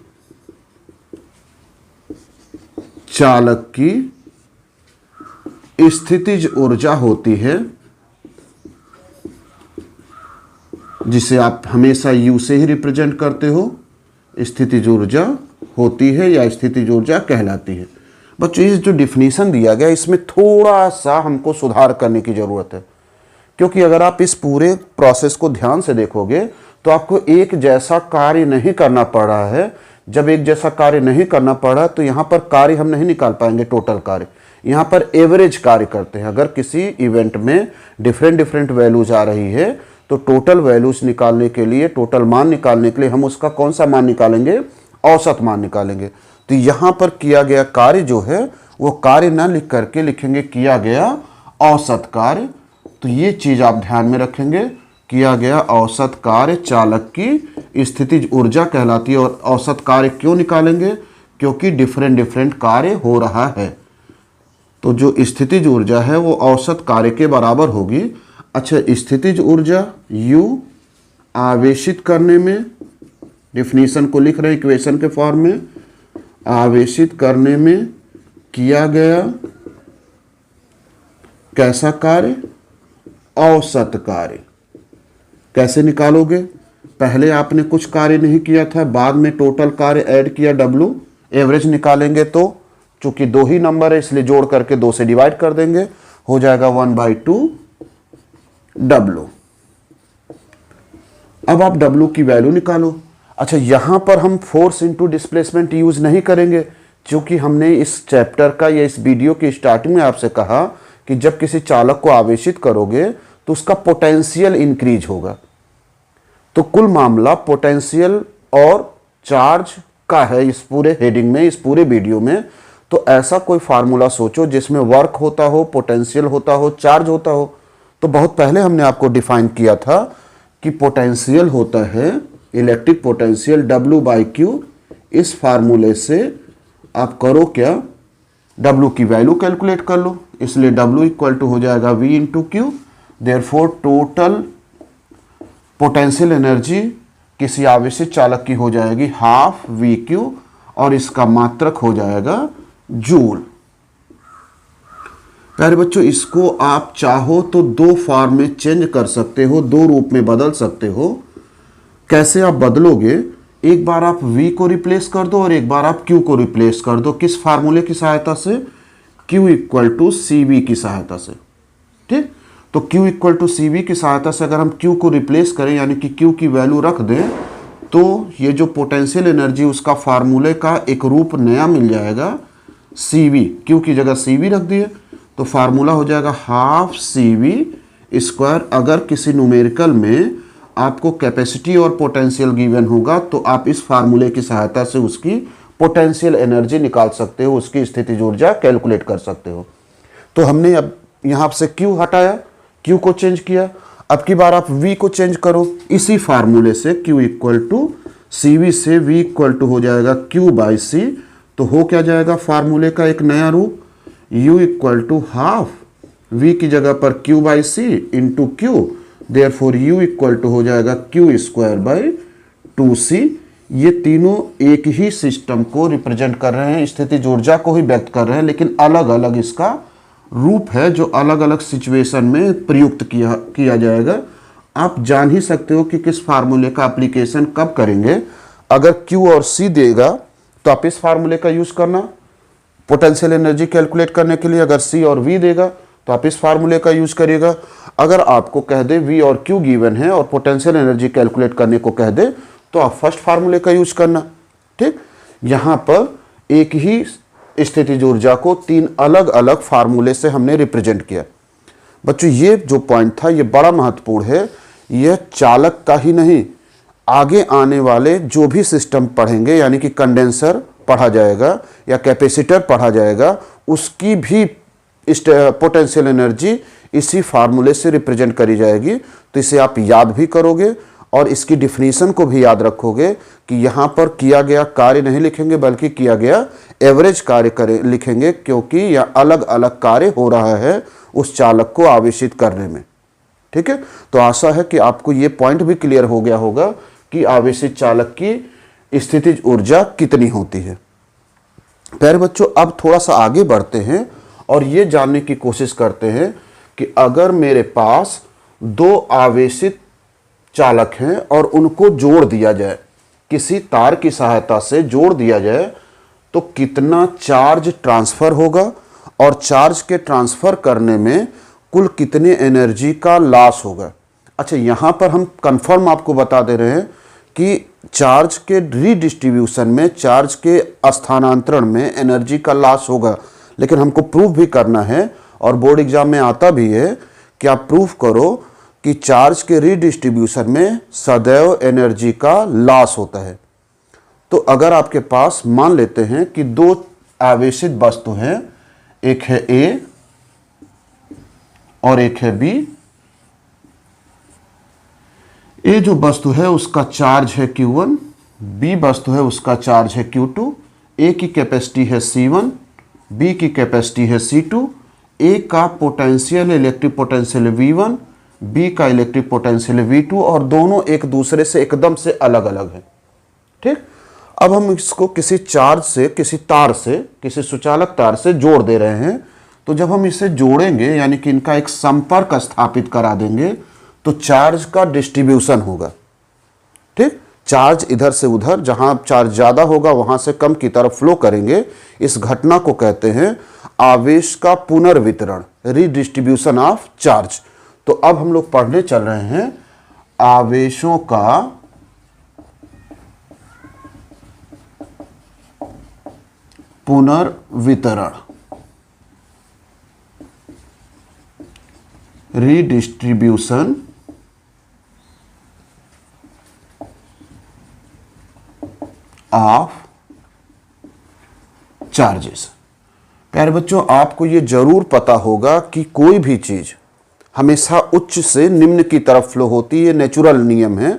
चालक की स्थितिज ऊर्जा होती है, जिसे आप हमेशा U से ही रिप्रेजेंट करते हो। स्थितिज ऊर्जा होती है या स्थितिज ऊर्जा कहलाती है। बच्चों ये जो डिफिनीशन दिया गया इसमें थोड़ा सा हमको सुधार करने की ज़रूरत है, क्योंकि अगर आप इस पूरे प्रोसेस को ध्यान से देखोगे तो आपको एक जैसा कार्य नहीं करना पड़ रहा है। जब एक जैसा कार्य नहीं करना पड़ा तो यहाँ पर कार्य हम नहीं निकाल पाएंगे, टोटल कार्य। यहाँ पर एवरेज कार्य करते हैं। अगर किसी इवेंट में डिफरेंट वैल्यूज आ रही है तो टोटल वैल्यूज निकालने के लिए, टोटल मान निकालने के लिए हम उसका कौन सा मान निकालेंगे? औसत मान निकालेंगे। तो यहाँ पर किया गया कार्य जो है वो कार्य ना लिख करके लिखेंगे किया गया औसत कार्य। तो ये चीज़ आप ध्यान में रखेंगे, किया गया औसत कार्य चालक की स्थितिज ऊर्जा कहलाती है। और औसत कार्य क्यों निकालेंगे? क्योंकि डिफरेंट कार्य हो रहा है। तो जो स्थितिज ऊर्जा है वो औसत कार्य के बराबर होगी। अच्छा, स्थितिज ऊर्जा U आवेशित करने में, डिफिनीशन को लिख रहे हैं इक्वेशन के फॉर्म में, आवेशित करने में किया गया कैसा कार्य? औसत कार्य। कैसे निकालोगे? पहले आपने कुछ कार्य नहीं किया था, बाद में टोटल कार्य ऐड किया, W एवरेज निकालेंगे तो चूंकि दो ही नंबर है इसलिए जोड़ करके 2 से डिवाइड कर देंगे, हो जाएगा 1/2 W। अब आप W की वैल्यू निकालो। अच्छा, यहां पर हम फोर्स इनटू डिस्प्लेसमेंट यूज नहीं करेंगे, क्योंकि हमने इस चैप्टर का या इस वीडियो की स्टार्टिंग में आपसे कहा कि जब किसी चालक को आवेशित करोगे तो उसका पोटेंशियल इंक्रीज होगा। तो कुल मामला पोटेंशियल और चार्ज का है इस पूरे हेडिंग में, इस पूरे वीडियो में। तो ऐसा कोई फार्मूला सोचो जिसमें वर्क होता हो, पोटेंशियल होता हो, चार्ज होता हो। तो बहुत पहले हमने आपको डिफाइन किया था कि पोटेंशियल होता है इलेक्ट्रिक पोटेंशियल W/Q। इस फार्मूले से आप करो क्या? W की वैल्यू कैलकुलेट कर लो। इसलिए W इक्वल टू हो जाएगा V into Q. Therefore total potential energy किसी आवेशित चालक की हो जाएगी हाफ VQ और इसका मात्रक हो जाएगा जूल। प्यारे बच्चों, इसको आप चाहो तो दो फॉर्म में चेंज कर सकते हो, दो रूप में बदल सकते हो। कैसे आप बदलोगे? एक बार आप V को रिप्लेस कर दो और एक बार आप Q को रिप्लेस कर दो। किस फार्मूले की सहायता से? Q इक्वल टू CV की सहायता से। ठीक, तो Q इक्वल टू CV की सहायता से अगर हम Q को रिप्लेस करें, यानी कि Q की वैल्यू रख दें, तो ये जो पोटेंशियल एनर्जी उसका फार्मूले का एक रूप नया मिल जाएगा, CV। Q की जगह CV रख दिए तो फार्मूला हो जाएगा हाफ CV स्क्वायर। अगर किसी न्यूमेरिकल में आपको कैपेसिटी और पोटेंशियल गिवन होगा तो आप इस फार्मूले की सहायता से उसकी पोटेंशियल एनर्जी निकाल सकते हो, उसकी स्थितिज ऊर्जा कैलकुलेट कर सकते हो। तो हमने अब यहाँ से Q हटाया, Q को चेंज किया। अब की बार आप V को चेंज करो इसी फार्मूले से, Q इक्वल टू CV से V इक्वल टू हो जाएगा Q/C। तो हो क्या जाएगा फार्मूले का एक नया रूप, U equal to half V की जगह पर Q/C into Q। Therefore U equal to हो जाएगा Q²/2C। ये तीनों एक ही सिस्टम को रिप्रेजेंट कर रहे हैं, स्थितिज ऊर्जा को ही व्यक्त कर रहे हैं, लेकिन अलग अलग इसका रूप है जो अलग अलग सिचुएशन में प्रयुक्त किया जाएगा। आप जान ही सकते हो कि किस फार्मूले का एप्लीकेशन कब करेंगे। अगर Q और C देगा तो आप इस फार्मूले का यूज करना पोटेंशियल एनर्जी कैलकुलेट करने के लिए। अगर C और V देगा तो आप इस फार्मूले का यूज करिएगा। अगर आपको कह दे V और Q गिवन है और पोटेंशियल एनर्जी कैलकुलेट करने को कह दे तो आप फर्स्ट फार्मूले का यूज करना। ठीक, यहां पर एक ही स्थितिज ऊर्जा को तीन अलग अलग फार्मूले से हमने रिप्रेजेंट किया। बच्चों, ये जो पॉइंट था ये बड़ा महत्वपूर्ण है। यह चालक का ही नहीं, आगे आने वाले जो भी सिस्टम पढ़ेंगे, यानी कि कंडेंसर पढ़ा जाएगा या कैपेसिटर पढ़ा जाएगा, उसकी भी पोटेंशियल एनर्जी इसी फार्मूले से रिप्रेजेंट करी जाएगी। तो इसे आप याद भी करोगे और इसकी डिफिनीशन को भी याद रखोगे कि यहाँ पर किया गया कार्य नहीं लिखेंगे बल्कि किया गया एवरेज कार्य लिखेंगे, क्योंकि यह अलग अलग कार्य हो रहा है उस चालक को आवेशित करने में। ठीक है, तो आशा है कि आपको ये पॉइंट भी क्लियर हो गया होगा कि आवेशित चालक की स्थितिज ऊर्जा कितनी होती है। प्यारे बच्चों, अब थोड़ा सा आगे बढ़ते हैं और ये जानने की कोशिश करते हैं कि अगर मेरे पास दो आवेशित चालक हैं और उनको जोड़ दिया जाए, किसी तार की सहायता से जोड़ दिया जाए, तो कितना चार्ज ट्रांसफ़र होगा और चार्ज के ट्रांसफ़र करने में कुल कितने एनर्जी का लॉस होगा। अच्छा, यहाँ पर हम कंफर्म आपको बता दे रहे हैं कि चार्ज के रीडिस्ट्रीब्यूशन में, चार्ज के स्थानांतरण में एनर्जी का लॉस होगा, लेकिन हमको प्रूव भी करना है और बोर्ड एग्जाम में आता भी है कि आप प्रूव करो कि चार्ज के रीडिस्ट्रीब्यूशन में सदैव एनर्जी का लॉस होता है। तो अगर आपके पास मान लेते हैं कि दो आवेशित वस्तु हैं, एक है ए और एक है बी। ए जो वस्तु है उसका चार्ज है Q1, बी वस्तु है उसका चार्ज है Q2। ए की कैपेसिटी है C1, बी की कैपेसिटी है C2। ए का potential electric potential V1, B का इलेक्ट्रिक पोटेंशियल V2 और दोनों एक दूसरे से एकदम से अलग अलग है। ठीक, अब हम इसको किसी चार्ज से, किसी तार से, किसी सुचालक तार से जोड़ दे रहे हैं। तो जब हम इसे जोड़ेंगे यानी कि इनका एक संपर्क स्थापित करा देंगे तो चार्ज का डिस्ट्रीब्यूशन होगा। ठीक, चार्ज इधर से उधर, जहां चार्ज ज्यादा होगा वहां से कम की तरफ फ्लो करेंगे। इस घटना को कहते हैं आवेश का पुनर्वितरण, रीडिस्ट्रीब्यूशन ऑफ चार्ज। तो अब हम लोग पढ़ने चल रहे हैं आवेशों का पुनर्वितरण, रीडिस्ट्रीब्यूशन ऑफ चार्जेस। प्यारे बच्चों, आपको ये जरूर पता होगा कि कोई भी चीज हमेशा उच्च से निम्न की तरफ फ्लो होती है, नेचुरल नियम है।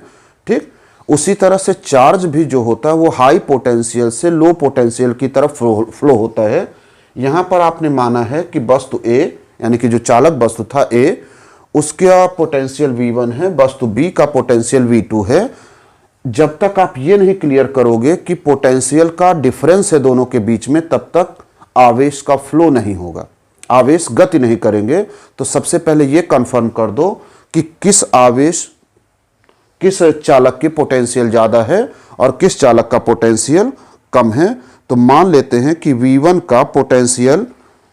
ठीक, उसी तरह से चार्ज भी जो होता है वो हाई पोटेंशियल से लो पोटेंशियल की तरफ फ्लो होता है। यहां पर आपने माना है कि वस्तु ए यानी कि जो चालक वस्तु था ए, उसका पोटेंशियल V1 है, वस्तु बी का पोटेंशियल V2 है। जब तक आप ये नहीं क्लियर करोगे कि पोटेंशियल का डिफरेंस है दोनों के बीच में, तब तक आवेश का फ्लो नहीं होगा, आवेश गति नहीं करेंगे। तो सबसे पहले ये कंफर्म कर दो कि किस चालक की पोटेंशियल ज्यादा है और किस चालक का पोटेंशियल कम है। तो मान लेते हैं कि V1 का पोटेंशियल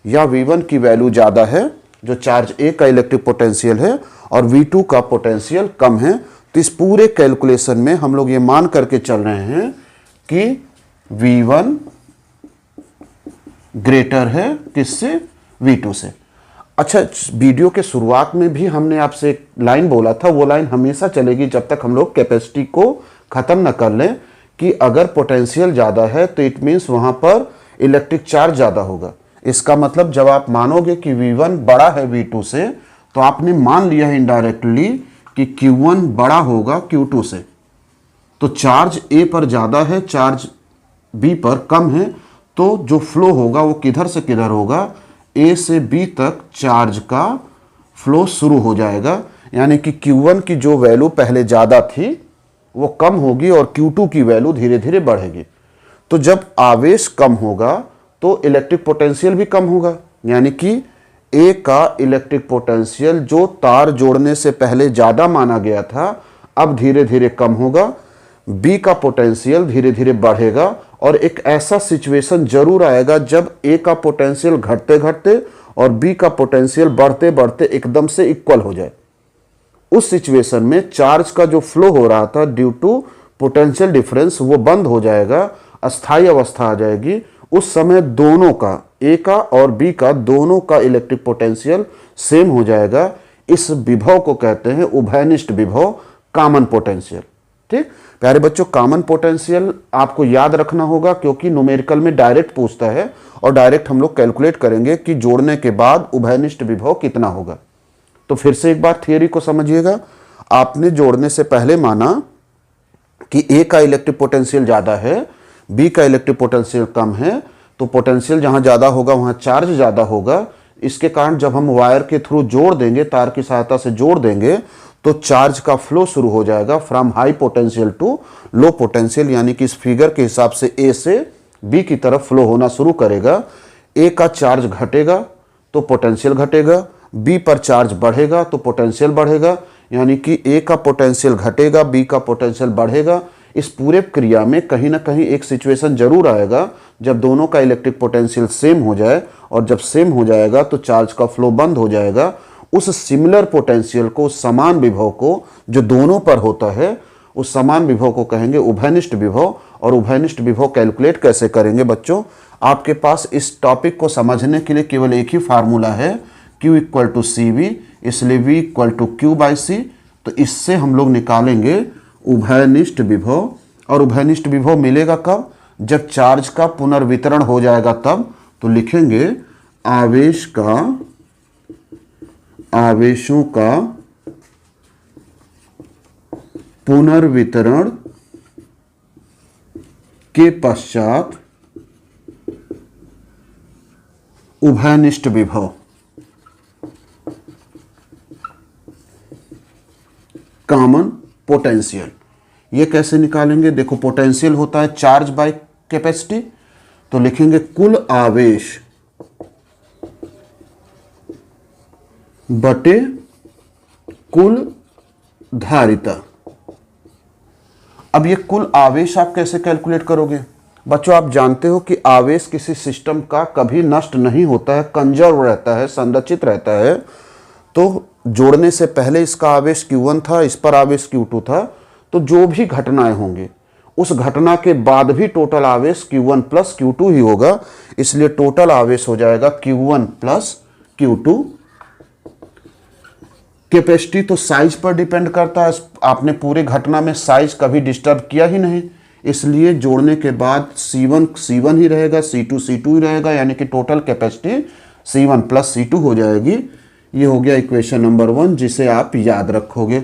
या V1 की वैल्यू ज्यादा है, जो चार्ज ए का इलेक्ट्रिक पोटेंशियल है, और V2 का पोटेंशियल कम है। तो इस पूरे कैलकुलेशन में हम लोग ये मान करके चल रहे हैं कि V1 ग्रेटर है किससे, V2 से। अच्छा, वीडियो के शुरुआत में भी हमने आपसे एक लाइन बोला था, वो लाइन हमेशा चलेगी जब तक हम लोग कैपेसिटी को खत्म न कर लें कि अगर पोटेंशियल ज़्यादा है तो इट मीन्स वहाँ पर इलेक्ट्रिक चार्ज ज़्यादा होगा। इसका मतलब जब आप मानोगे कि V1 बड़ा है V2 से, तो आपने मान लिया है इनडायरेक्टली कि Q1 बड़ा होगा Q2 से। तो चार्ज A पर ज़्यादा है, चार्ज B पर कम है, तो जो फ्लो होगा वो किधर से किधर होगा, A से B तक चार्ज का फ्लो शुरू हो जाएगा। यानी कि Q1 की जो वैल्यू पहले ज़्यादा थी वो कम होगी और Q2 की वैल्यू धीरे धीरे बढ़ेगी। तो जब आवेश कम होगा तो इलेक्ट्रिक पोटेंशियल भी कम होगा। यानी कि A का इलेक्ट्रिक पोटेंशियल जो तार जोड़ने से पहले ज़्यादा माना गया था, अब धीरे धीरे कम होगा। B का पोटेंशियल धीरे धीरे बढ़ेगा और एक ऐसा सिचुएशन जरूर आएगा जब A का पोटेंशियल घटते घटते और B का पोटेंशियल बढ़ते बढ़ते एकदम से इक्वल हो जाए। उस सिचुएशन में चार्ज का जो फ्लो हो रहा था ड्यू टू पोटेंशियल डिफरेंस वो बंद हो जाएगा, अस्थायी अवस्था आ जाएगी। उस समय दोनों का, A का और B का, दोनों का इलेक्ट्रिक पोटेंशियल सेम हो जाएगा। इस विभव को कहते हैं उभयनिष्ठ विभव, कॉमन पोटेंशियल। ठीक प्यारे बच्चों, कॉमन पोटेंशियल आपको याद रखना होगा क्योंकि न्यूमेरिकल में डायरेक्ट पूछता है और डायरेक्ट हम लोग कैलकुलेट करेंगे कि जोड़ने के बाद उभयनिष्ठ विभव कितना होगा। तो फिर से एक बार थियरी को समझिएगा। आपने जोड़ने से पहले माना कि A का इलेक्ट्रिक पोटेंशियल ज़्यादा है, B का इलेक्ट्रिक पोटेंशियल कम है, तो पोटेंशियल जहाँ ज़्यादा होगा वहाँ चार्ज ज़्यादा होगा। इसके कारण जब हम वायर के थ्रू जोड़ देंगे, तार की सहायता से जोड़ देंगे, तो चार्ज का फ्लो शुरू हो जाएगा from high potential to low potential. यानी कि इस फिगर के हिसाब से A से B की तरफ फ्लो होना शुरू करेगा। A का चार्ज घटेगा तो पोटेंशियल घटेगा, B पर चार्ज बढ़ेगा तो पोटेंशियल बढ़ेगा। यानी कि A का पोटेंशियल घटेगा, B का पोटेंशियल बढ़ेगा। इस पूरे क्रिया में कहीं ना कहीं एक सिचुएशन जरूर आएगा जब दोनों का इलेक्ट्रिक पोटेंशियल सेम हो जाए, और जब सेम हो जाएगा तो चार्ज का फ्लो बंद हो जाएगा। उस सिमिलर पोटेंशियल को, समान विभव को जो दोनों पर होता है, उस समान विभव को कहेंगे उभयनिष्ठ विभव। और उभयनिष्ठ विभव कैलकुलेट कैसे करेंगे बच्चों, आपके पास इस टॉपिक को समझने के लिए केवल एक ही फार्मूला है, Q equal to C V, इसलिए V equal to Q by C. तो इससे हम लोग निकालेंगे उभयनिष्ठ विभव। और उभयनिष्ठ विभव मिलेगा कब, जब चार्ज का पुनर्वितरण हो जाएगा तब। तो लिखेंगे आवेशों का पुनर्वितरण के पश्चात उभयनिष्ठ विभव। कॉमन पोटेंशियल ये कैसे निकालेंगे, देखो पोटेंशियल होता है चार्ज बाय कैपेसिटी, तो लिखेंगे कुल आवेश बटे कुल धारिता। अब ये कुल आवेश आप कैसे कैलकुलेट करोगे बच्चों, आप जानते हो कि आवेश किसी सिस्टम का कभी नष्ट नहीं होता है, कंजर्व रहता है, संरक्षित रहता है। तो जोड़ने से पहले इसका आवेश Q1 था, इस पर आवेश Q2 था, तो जो भी घटनाएं होंगी उस घटना के बाद भी टोटल आवेश Q1 प्लस Q2 ही होगा, इसलिए टोटल आवेश हो जाएगा Q1 प्लस Q2। कैपेसिटी तो साइज पर डिपेंड करता है, आपने पूरे घटना में साइज कभी डिस्टर्ब किया ही नहीं, इसलिए जोड़ने के बाद C1 C1 ही रहेगा, C2 C2 ही रहेगा, यानी कि total capacity C1 plus C2 हो जाएगी। ये हो गया इक्वेशन नंबर 1, जिसे आप याद रखोगे।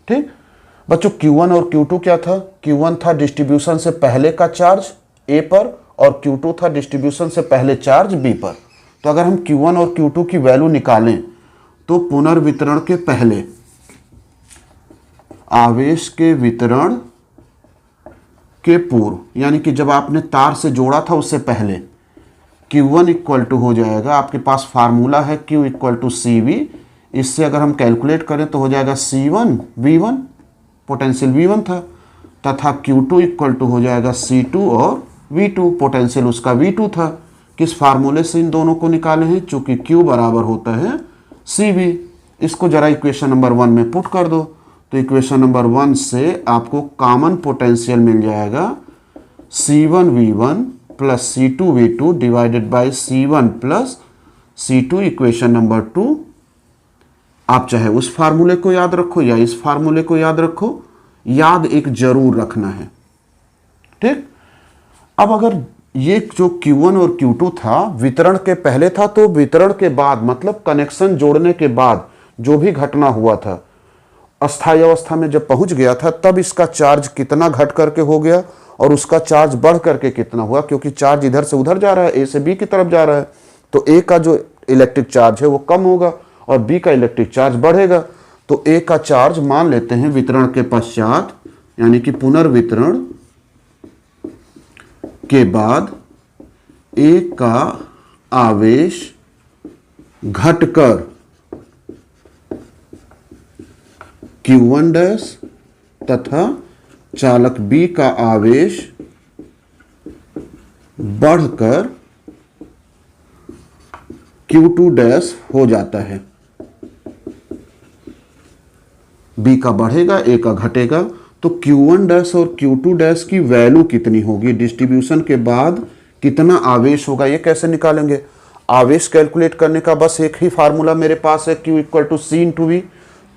ठीक बच्चों, Q1 और Q2 क्या था, Q1 था डिस्ट्रीब्यूशन से पहले का चार्ज A पर, और Q2 था डिस्ट्रीब्यूशन से पहले चार्ज B पर। तो अगर हम Q1 और Q2 की वैल्यू निकालें तो पुनर्वितरण के पहले आवेश के वितरण के पूर्व, यानी कि जब आपने तार से जोड़ा था उससे पहले, Q1 इक्वल टू हो जाएगा, आपके पास फार्मूला है Q equal to C V. इससे अगर हम कैलकुलेट करें तो हो जाएगा C1 V1, पोटेंशियल V1 था, तथा Q2 इक्वल टू हो जाएगा C2 और V2, पोटेंशियल उसका V2 था। किस फार्मूले से इन दोनों को निकाले हैं, चूंकि Q बराबर होता है CV। इसको जरा इक्वेशन नंबर 1 में पुट कर दो, तो इक्वेशन नंबर 1 से आपको कॉमन पोटेंशियल मिल जाएगा C1 V1 plus C2 V2 divided by C1 plus C2। Equation number 2, आप चाहे उस फार्मूले को याद रखो या इस फार्मूले को याद रखो, याद एक जरूर रखना है। ठीक, अब अगर ये जो Q1 और Q2 था वितरण के पहले था, तो वितरण के बाद मतलब कनेक्शन जोड़ने के बाद जो भी घटना हुआ था, अस्थायी अवस्था में जब पहुंच गया था, तब इसका चार्ज कितना घट करके हो गया और उसका चार्ज बढ़ करके कितना हुआ, क्योंकि चार्ज इधर से उधर जा रहा है, A से B की तरफ जा रहा है, तो A का जो इलेक्ट्रिक चार्ज है वो कम होगा और B का इलेक्ट्रिक चार्ज बढ़ेगा। तो A का चार्ज मान लेते हैं वितरण के पश्चात, यानी कि पुनर्वितरण के बाद A का आवेश घटकर Q1 डैश तथा चालक B का आवेश बढ़कर Q2 डैश हो जाता है। B का बढ़ेगा, A का घटेगा, तो Q1 डैश और Q2 डैश की वैल्यू कितनी होगी, डिस्ट्रीब्यूशन के बाद कितना आवेश होगा, ये कैसे निकालेंगे। आवेश कैलकुलेट करने का बस एक ही फार्मूला मेरे पास है, Q equal to C into V।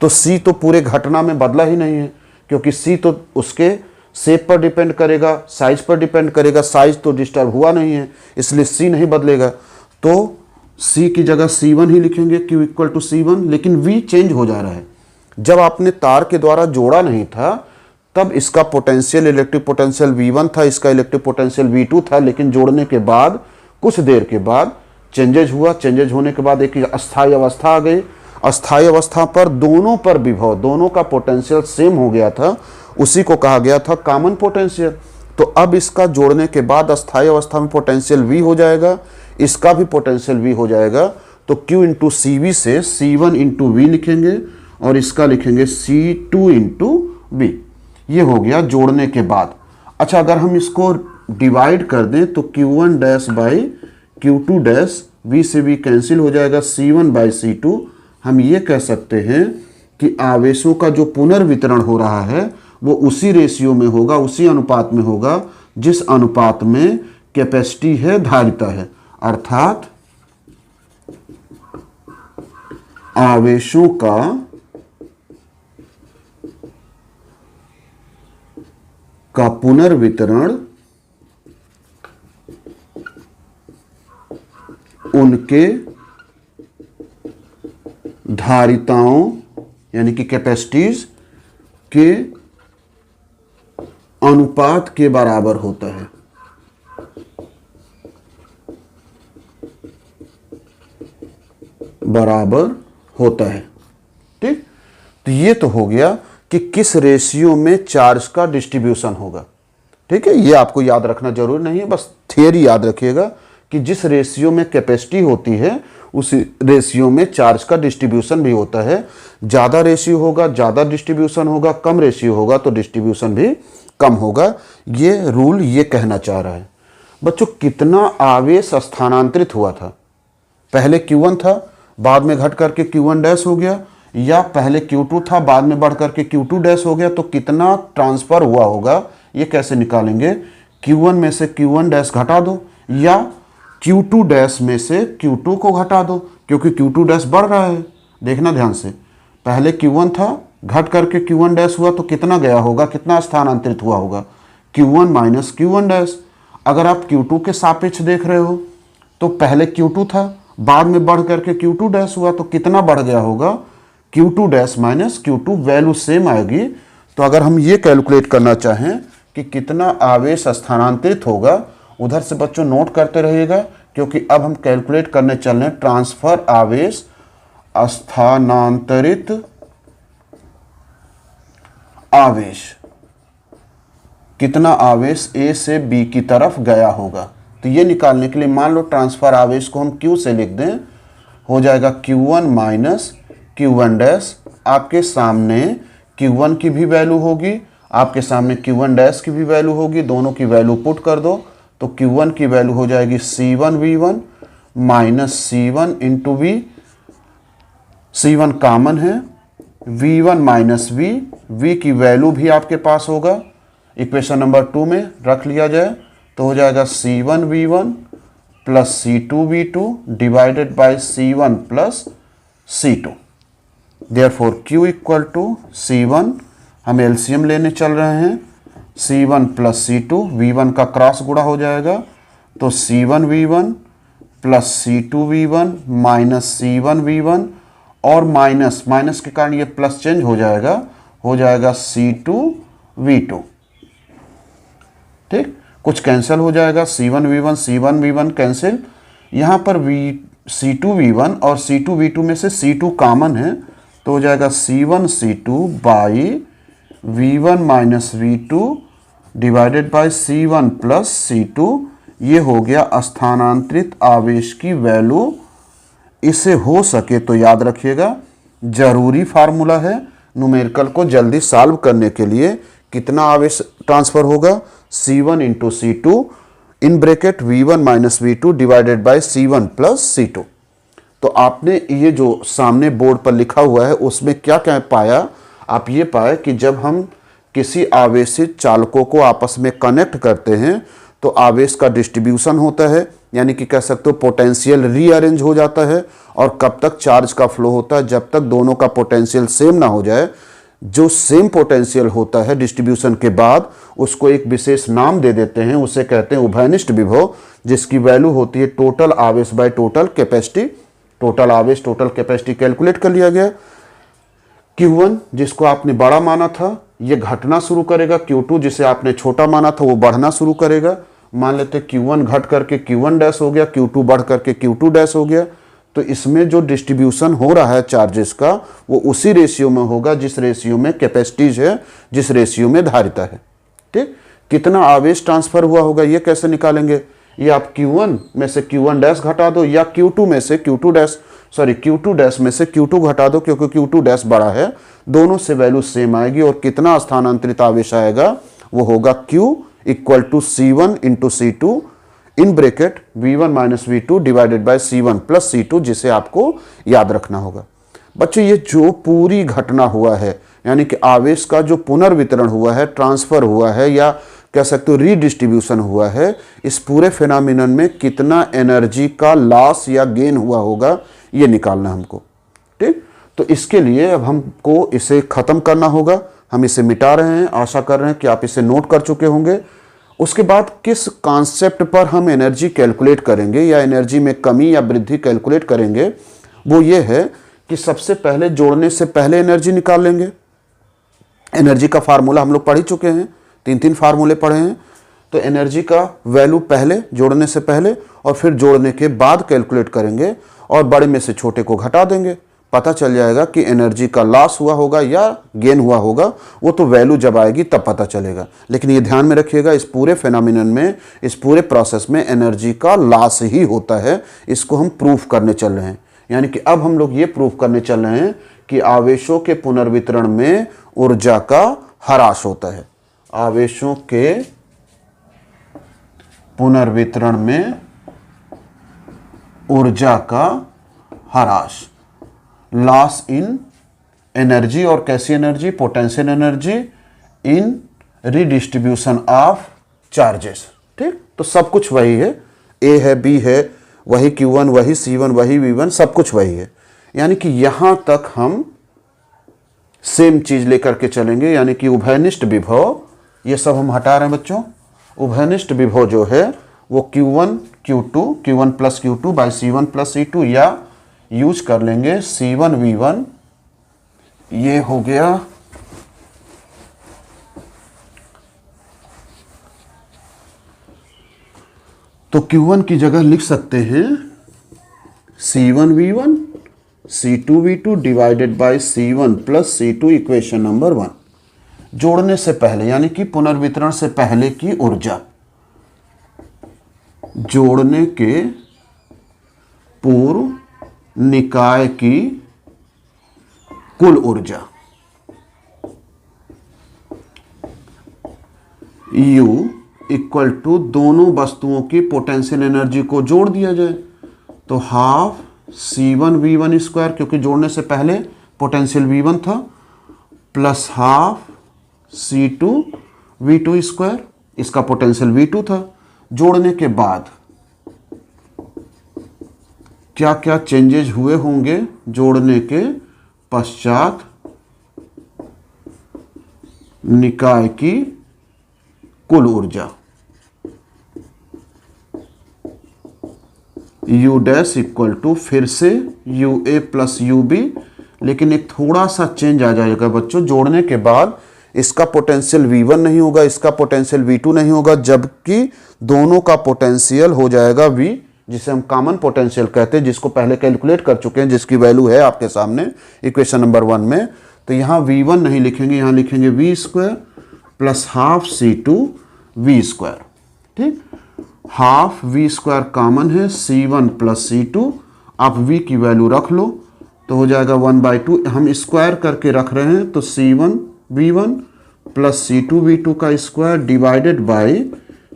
तो C तो पूरे घटना में बदला ही नहीं है, क्योंकि C तो उसके शेप पर डिपेंड करेगा, साइज पर डिपेंड करेगा, साइज तो डिस्टर्ब हुआ नहीं है, इसलिए C नहीं बदलेगा। तो C की जगह C1 ही लिखेंगे, Q इक्वल टू C1। लेकिन V चेंज हो जा रहा है, जब आपने तार के द्वारा जोड़ा नहीं था तब इसका पोटेंशियल इलेक्ट्रिक पोटेंशियल V1 था, इसका इलेक्ट्रिक पोटेंशियल V2 था, लेकिन जोड़ने के बाद कुछ देर के बाद चेंजेज हुआ। चेंजेज होने के बाद एक अस्थायी अवस्था आ गई। अस्थायी अवस्था पर दोनों पर विभव, दोनों का पोटेंशियल सेम हो गया था, उसी को कहा गया था कॉमन पोटेंशियल। तो अब इसका जोड़ने के बाद अस्थायी अवस्था में पोटेंशियल V हो जाएगा, इसका भी पोटेंशियल V हो जाएगा। तो Q इंटू CV से C1 इंटू V लिखेंगे और इसका लिखेंगे C2 इंटू V। ये हो गया जोड़ने के बाद। अच्छा, अगर हम इसको डिवाइड कर दें तो Q1 dash by Q2 dash, V से V कैंसिल हो जाएगा, C1 बाई C2। हम ये कह सकते हैं कि आवेशों का जो पुनर्वितरण हो रहा है वो उसी रेशियो में होगा, उसी अनुपात में होगा जिस अनुपात में कैपेसिटी है, धारिता है। अर्थात आवेशों का पुनर्वितरण उनके धारिताओं यानी कि कैपेसिटीज के अनुपात के बराबर होता है। ठीक, तो ये तो हो गया कि किस रेशियो में चार्ज का डिस्ट्रीब्यूशन होगा। ठीक है, ये आपको याद रखना जरूरी नहीं है, बस थियरी याद रखिएगा कि जिस रेशियो में कैपेसिटी होती है उसी रेशियो में चार्ज का डिस्ट्रीब्यूशन भी होता है। ज़्यादा रेशियो होगा ज़्यादा डिस्ट्रीब्यूशन होगा, कम रेशियो होगा तो डिस्ट्रीब्यूशन भी कम होगा। ये रूल ये कहना चाह रहा है। बच्चों, कितना आवेश स्थानांतरित हुआ था? पहले Q1 था, बाद में घट करके Q1 डैश हो गया, या पहले Q2 था, बाद में बढ़ करके Q2 डैश हो गया, तो कितना ट्रांसफर हुआ होगा ये कैसे निकालेंगे? Q1 में से Q1 डैश घटा दो या Q2 डैश में से Q2 को घटा दो, क्योंकि Q2 डैश बढ़ रहा है। देखना ध्यान से, पहले Q1 था, घट करके Q1 डैश हुआ तो कितना गया होगा, कितना स्थानांतरित हुआ होगा? Q1 minus Q1 dash. अगर आप Q2 के सापेक्ष देख रहे हो तो पहले Q2 था, बाद में बढ़ करके Q2 डैश हुआ तो कितना बढ़ गया होगा? Q2 dash minus Q2, value same आएगी। तो अगर हम ये कैलकुलेट करना चाहें कि कितना आवेश स्थानांतरित होगा, उधर से बच्चों नोट करते रहिएगा, क्योंकि अब हम कैलकुलेट करने चल रहे हैं ट्रांसफर आवेश, स्थानांतरित आवेश। कितना आवेश A से B की तरफ गया होगा, तो ये निकालने के लिए मान लो ट्रांसफर आवेश को हम Q से लिख दें, हो जाएगा Q1 माइनस Q1 डैश। आपके सामने Q1 की भी वैल्यू होगी, आपके सामने Q1 डैश की भी वैल्यू होगी, दोनों की वैल्यू पुट कर दो तो Q1 की वैल्यू हो जाएगी C1 V1 minus C1 into V। C1 common है, V1 माइनस V की वैल्यू भी आपके पास होगा, इक्वेशन नंबर 2 में रख लिया जाए तो हो जाएगा C1 V1 plus C2 V2 divided by C1 plus C2। Therefore Q equal to C1, हम एलसीएम लेने चल रहे हैं, C1 प्लस C2, V1 का क्रॉस गुणा हो जाएगा तो C1 V1 plus C2 V1 minus C1 V1, और माइनस के कारण ये प्लस चेंज हो जाएगा C2 V2। ठीक, कुछ कैंसिल हो जाएगा, C1 V1 कैंसिल। यहाँ पर C2 V1 और C2 V2 में से C2 कॉमन है तो हो जाएगा C1 C2 by V1 minus V2 divided by C1 plus C2। ये हो गया स्थानांतरित आवेश की वैल्यू। इसे हो सके तो याद रखिएगा, जरूरी फार्मूला है न्यूमेरिकल को जल्दी सॉल्व करने के लिए। कितना आवेश ट्रांसफर होगा? C1 into C2 in bracket V1 minus V2 divided by C1 plus C2। तो आपने ये जो सामने बोर्ड पर लिखा हुआ है उसमें क्या क्या पाया? आप ये पाए कि जब हम किसी आवेशित चालकों को आपस में कनेक्ट करते हैं तो आवेश का डिस्ट्रीब्यूशन होता है, यानी कि कह सकते हो पोटेंशियल रीअरेंज हो जाता है। और कब तक चार्ज का फ्लो होता है? जब तक दोनों का पोटेंशियल सेम ना हो जाए। जो सेम पोटेंशियल होता है डिस्ट्रीब्यूशन के बाद उसको एक विशेष नाम दे देते हैं, उसे कहते हैं उभयनिष्ठ विभव, जिसकी वैल्यू होती है टोटल आवेश बाय टोटल कैपेसिटी। टोटल आवेश टोटल कैपेसिटी कैलकुलेट कर लिया गया। Q1 जिसको आपने बड़ा माना था ये घटना शुरू करेगा, Q2 जिसे आपने छोटा माना था वो बढ़ना शुरू करेगा। मान लेते Q1 घट करके Q1 डैश हो गया, Q2 बढ़ करके Q2 डैश हो गया। तो इसमें जो डिस्ट्रीब्यूशन हो रहा है चार्जेस का वो उसी रेशियो में होगा जिस रेशियो में कैपेसिटीज है, जिस रेशियो में धारिता है। ठीक, कितना आवेश ट्रांसफर हुआ होगा ये कैसे निकालेंगे? ये आप Q1 में से Q1 डैश घटा दो या Q2 में से Q2 dash sorry Q2 dash में से Q2 घटा दो क्योंकि Q2 डैश बड़ा है, दोनों से वैल्यू सेम आएगी और कितना स्थानांतरित आवेश आएगा वो होगा Q equal to C1 into C2 in bracket V1 minus V2 divided by C1 plus C2, जिसे आपको याद रखना होगा। बच्चों ये जो पूरी घटना हुआ है यानी कि आवेश का जो पुनर्वितरण हुआ है, ट्रांसफर हुआ है या कह सकते हो रीडिस्ट्रीब्यूशन हुआ है, इस पूरे फिनोमिनन में कितना एनर्जी का लॉस या गेन हुआ होगा ये निकालना हमको। ठीक, तो इसके लिए अब हमको इसे खत्म करना होगा। हम इसे मिटा रहे हैं, आशा कर रहे हैं कि आप इसे नोट कर चुके होंगे। उसके बाद किस कॉन्सेप्ट पर हम एनर्जी कैलकुलेट करेंगे या एनर्जी में कमी या वृद्धि कैलकुलेट करेंगे, वो ये है कि सबसे पहले जोड़ने से पहले एनर्जी निकाल लेंगे। एनर्जी का फार्मूला हम लोग पढ़ ही चुके हैं, 3 फार्मूले पढ़े हैं। तो एनर्जी का वैल्यू पहले जोड़ने से पहले और फिर जोड़ने के बाद कैलकुलेट करेंगे और बड़े में से छोटे को घटा देंगे। पता चल जाएगा कि एनर्जी का लॉस हुआ होगा या गेन हुआ होगा, वो तो वैल्यू जब आएगी तब पता चलेगा। लेकिन ये ध्यान में रखिएगा, इस पूरे फेनोमिनन में, इस पूरे प्रोसेस में एनर्जी का लॉस ही होता है। इसको हम प्रूफ करने चल रहे हैं, यानी कि अब हम लोग ये प्रूफ करने चल रहे हैं कि आवेशों के पुनर्वितरण में ऊर्जा का ह्रास होता है। आवेशों के पुनर्वितरण में ऊर्जा का ह्रास, लॉस इन एनर्जी, और कैसी energy? Potential energy in redistribution of charges. ठीक, तो सब कुछ वही है, ए है, बी है, वही Q1, वही C1, वही V1, सब कुछ वही है। यानी कि यहां तक हम सेम चीज लेकर के चलेंगे, यानी कि उभयनिष्ठ विभव, ये सब हम हटा रहे हैं बच्चों। उभयनिष्ठ विभव जो है वो Q1 Q2 Q1 plus Q2 by C1 plus C2, या यूज कर लेंगे C1 V1, ये हो गया तो Q1 की जगह लिख सकते हैं C1 V1 C2 V2 divided by C1 plus C2 equation number 1। जोड़ने से पहले यानी कि पुनर्वितरण से पहले की ऊर्जा, जोड़ने के पूर्व निकाय की कुल ऊर्जा U इक्वल टू दोनों वस्तुओं की पोटेंशियल एनर्जी को जोड़ दिया जाए तो हाफ C1 V1 स्क्वायर, क्योंकि जोड़ने से पहले पोटेंशियल V1 था, plus half C2 V2 square, इसका पोटेंशियल V2 था। जोड़ने के बाद क्या क्या चेंजेस हुए होंगे जोड़ने के पश्चात? निकाय की कुल ऊर्जा U डैश इक्वल टू फिर से UA प्लस UB, लेकिन एक थोड़ा सा चेंज आ जाएगा बच्चों। जोड़ने के बाद इसका पोटेंशियल V1 नहीं होगा, इसका पोटेंशियल V2 नहीं होगा, जबकि दोनों का पोटेंशियल हो जाएगा V, जिसे हम कॉमन पोटेंशियल कहते हैं, जिसको पहले कैलकुलेट कर चुके हैं, जिसकी वैल्यू है आपके सामने इक्वेशन नंबर 1 में। तो यहाँ V1 नहीं लिखेंगे, यहाँ लिखेंगे V square plus half C2 V square. ठीक, हाफ V स्क्वायर कॉमन है, C1 प्लस C2, आप V की वैल्यू रख लो तो हो जाएगा 1/2। हम स्क्वायर करके रख रहे हैं तो C1 V1 plus C2 V2 का square divided by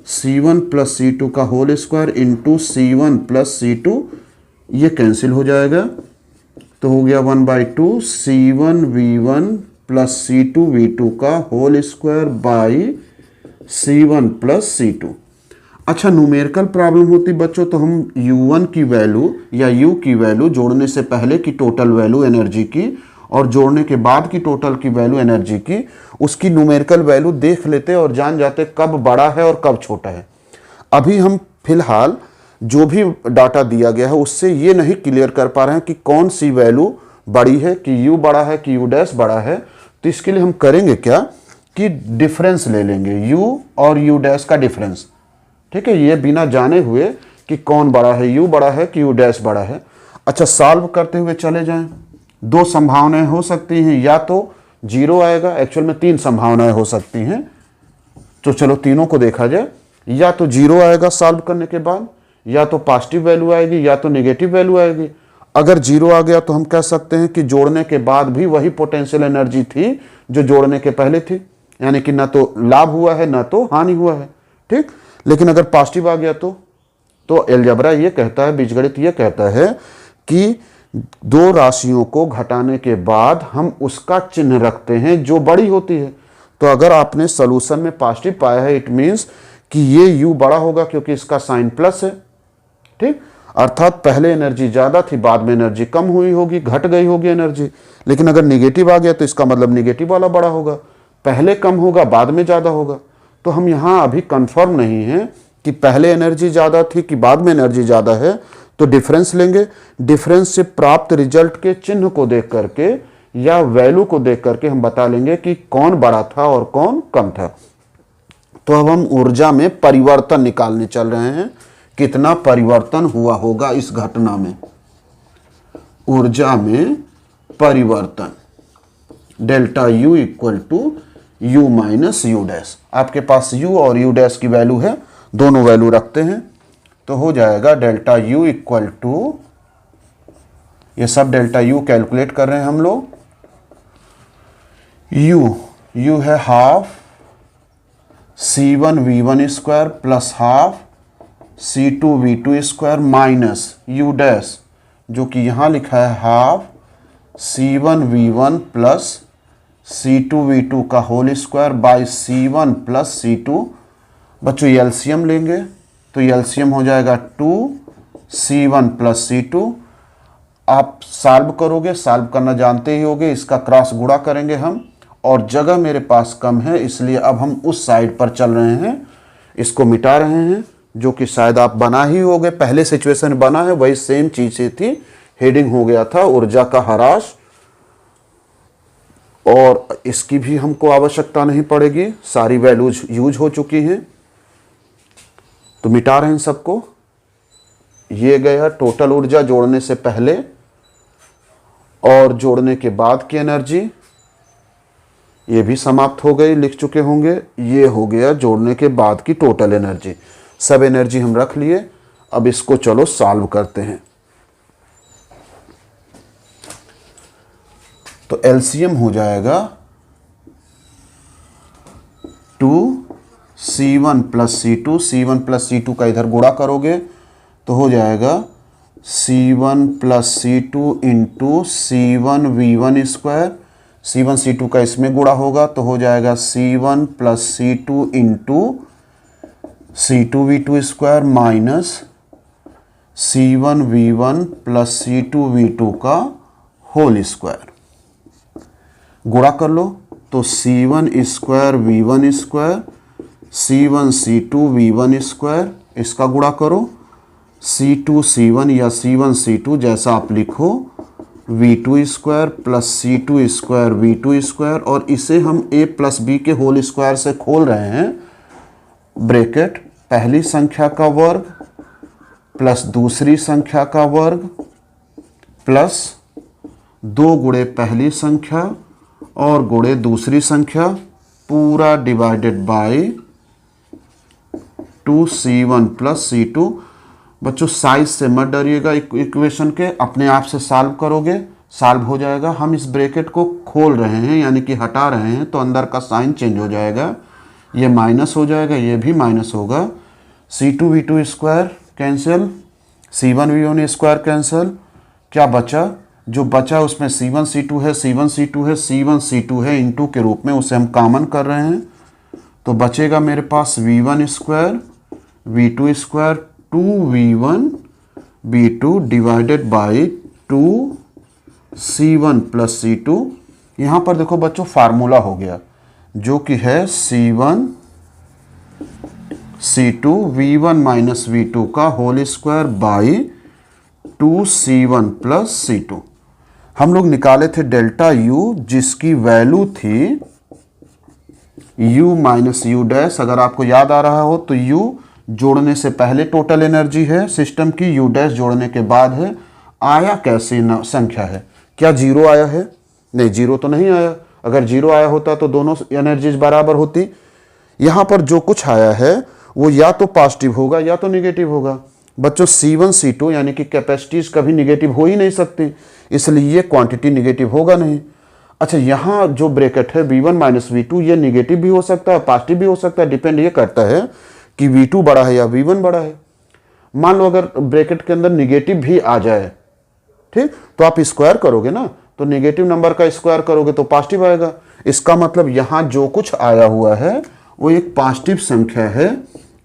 C1 plus C2 का whole square into C1 plus C2, ये कैंसिल हो जाएगा तो हो गया 1/2 C1 V1 plus C2 V2 का whole square by C1 plus C2। अच्छा, न्यूमेरिकल प्रॉब्लम होती बच्चों तो हम U1 की वैल्यू या U की वैल्यू जोड़ने से पहले की टोटल वैल्यू एनर्जी की और जोड़ने के बाद की टोटल की वैल्यू एनर्जी की, उसकी न्यूमेरिकल वैल्यू देख लेते और जान जाते कब बड़ा है और कब छोटा है। अभी हम फिलहाल जो भी डाटा दिया गया है उससे ये नहीं क्लियर कर पा रहे हैं कि कौन सी वैल्यू बड़ी है, कि U बड़ा है कि U डैश बड़ा है। तो इसके लिए हम करेंगे क्या कि डिफरेंस ले लेंगे, U और U डैश का डिफरेंस। ठीक है, ये बिना जाने हुए कि कौन बड़ा है, U बड़ा है कि U डैश बड़ा है। अच्छा, सॉल्व करते हुए चले जाएं। 2 संभावनाएं हो सकती हैं, या तो 0 आएगा, एक्चुअल में 3 संभावनाएं हो सकती हैं, तो चलो तीनों को देखा जाए। या तो 0 आएगा सॉल्व करने के बाद, या तो पॉजिटिव वैल्यू आएगी, या तो नेगेटिव वैल्यू आएगी। अगर जीरो आ गया तो हम कह सकते हैं कि जोड़ने के बाद भी वही पोटेंशियल एनर्जी थी जो जोड़ने के पहले थी, यानी कि ना तो लाभ हुआ है ना तो हानि हुआ है। ठीक, लेकिन अगर पॉजिटिव आ गया तो एलजेब्रा ये कहता है, बीजगणित ये कहता है कि दो राशियों को घटाने के बाद हम उसका चिन्ह रखते हैं जो बड़ी होती है। तो अगर आपने सॉल्यूशन में पॉजिटिव पाया है, इट मीन्स कि ये u बड़ा होगा क्योंकि इसका साइन प्लस है। ठीक, अर्थात पहले एनर्जी ज्यादा थी, बाद में एनर्जी कम हुई होगी, घट गई होगी एनर्जी। लेकिन अगर निगेटिव आ गया तो इसका मतलब निगेटिव वाला बड़ा होगा, पहले कम होगा बाद में ज्यादा होगा। तो हम यहां अभी कंफर्म नहीं है कि पहले एनर्जी ज्यादा थी कि बाद में एनर्जी ज्यादा है, तो डिफरेंस लेंगे। डिफरेंस से प्राप्त रिजल्ट के चिन्ह को देख करके या वैल्यू को देख करके हम बता लेंगे कि कौन बड़ा था और कौन कम था। तो अब हम ऊर्जा में परिवर्तन निकालने चल रहे हैं, कितना परिवर्तन हुआ होगा इस घटना में। ऊर्जा में परिवर्तन delta U equal to U minus U dash. आपके पास U और U डैश की वैल्यू है, दोनों वैल्यू रखते हैं तो हो जाएगा डेल्टा U इक्वल टू, ये सब डेल्टा U कैलकुलेट कर रहे हैं हम लोग। U है half C1V1 square plus half C2V2 square minus U dash, जो कि यहां लिखा है हाफ C1V1 प्लस C2V2 का whole square by C1 plus C2। बच्चों एलसीएम लेंगे तो एलसीएम हो जाएगा 2C1 प्लस C2। आप सॉल्व करोगे, सॉल्व करना जानते ही होगे, इसका क्रॉस गुणा करेंगे हम, और जगह मेरे पास कम है इसलिए अब हम उस साइड पर चल रहे हैं, इसको मिटा रहे हैं, जो कि शायद आप बना ही होगे, पहले सिचुएशन बना है वही सेम चीज से थी। हेडिंग हो गया था ऊर्जा का ह्रास, और इसकी भी हमको आवश्यकता नहीं पड़ेगी, सारी वैल्यूज यूज हो चुकी हैं। तो मिटा रहे हैं सबको। ये गया टोटल ऊर्जा जोड़ने से पहले और जोड़ने के बाद की एनर्जी, ये भी समाप्त हो गई, लिख चुके होंगे। ये हो गया जोड़ने के बाद की टोटल एनर्जी, सब एनर्जी हम रख लिए। अब इसको चलो सॉल्व करते हैं। तो एलसीएम हो जाएगा 2C1 plus C2, C1 plus C2 का इधर गुणा करोगे तो हो जाएगा C1 plus C2 into C1V1 square, C1 C2 का इसमें गुणा होगा तो हो जाएगा C1 plus C2 into C2V2 square minus C1V1 plus C2V2 का होल स्क्वायर। गुणा कर लो तो C1 square V1 square, C1 C2 V1 square, इसका गुणा करो C2 C1 या C1 C2 जैसा आप लिखो, V2 square plus C2 square V2 square, और इसे हम A प्लस B के होल स्क्वायर से खोल रहे हैं। ब्रैकेट पहली संख्या का वर्ग प्लस दूसरी संख्या का वर्ग प्लस 2 गुणे पहली संख्या और गुणे दूसरी संख्या, पूरा divided by 2C1 plus C2। बच्चों साइज से मत डरिएगा, इक्वेशन के अपने आप से सॉल्व करोगे, सॉल्व हो जाएगा। हम इस ब्रैकेट को खोल रहे हैं यानी कि हटा रहे हैं, तो अंदर का साइन चेंज हो जाएगा, ये माइनस हो जाएगा, ये भी माइनस होगा। C2V2 square cancel, C1V1 square cancel, क्या बचा? जो बचा उसमें C1 C2 है, C1 C2 है, C1 C2 है इंटू के रूप में, उसे हम कॉमन कर रहे हैं तो बचेगा मेरे पास V1 square V2 square 2V1 V2 divided by 2C1 plus C2। यहाँ पर देखो बच्चों फार्मूला हो गया जो कि है C1 C2 V1 minus V2 का whole square by 2C1 plus C2। हम लोग निकाले थे डेल्टा U जिसकी वैल्यू थी U माइनस U डैश। अगर आपको याद आ रहा हो तो U जोड़ने से पहले टोटल एनर्जी है सिस्टम की, U डैश जोड़ने के बाद है। आया कैसी संख्या है? क्या जीरो आया है? नहीं, जीरो तो नहीं आया। अगर जीरो आया होता तो दोनों एनर्जीज बराबर होती। यहां पर जो कुछ आया है वो या तो पॉजिटिव होगा या तो निगेटिव होगा। बच्चों C1 C2 यानी कि कैपेसिटीज कभी निगेटिव हो ही नहीं सकती, इसलिए ये क्वांटिटी निगेटिव होगा नहीं। अच्छा, यहाँ जो ब्रैकेट है V1 माइनस V2 ये निगेटिव भी हो सकता है, पॉजिटिव भी हो सकता है, डिपेंड ये करता है कि V2 बड़ा है या V1 बड़ा है। मान लो अगर ब्रैकेट के अंदर निगेटिव भी आ जाए, ठीक, तो आप स्क्वायर करोगे ना, तो नेगेटिव नंबर का स्क्वायर करोगे तो पॉजिटिव आएगा। इसका मतलब यहाँ जो कुछ आया हुआ है वो एक पॉजिटिव संख्या है,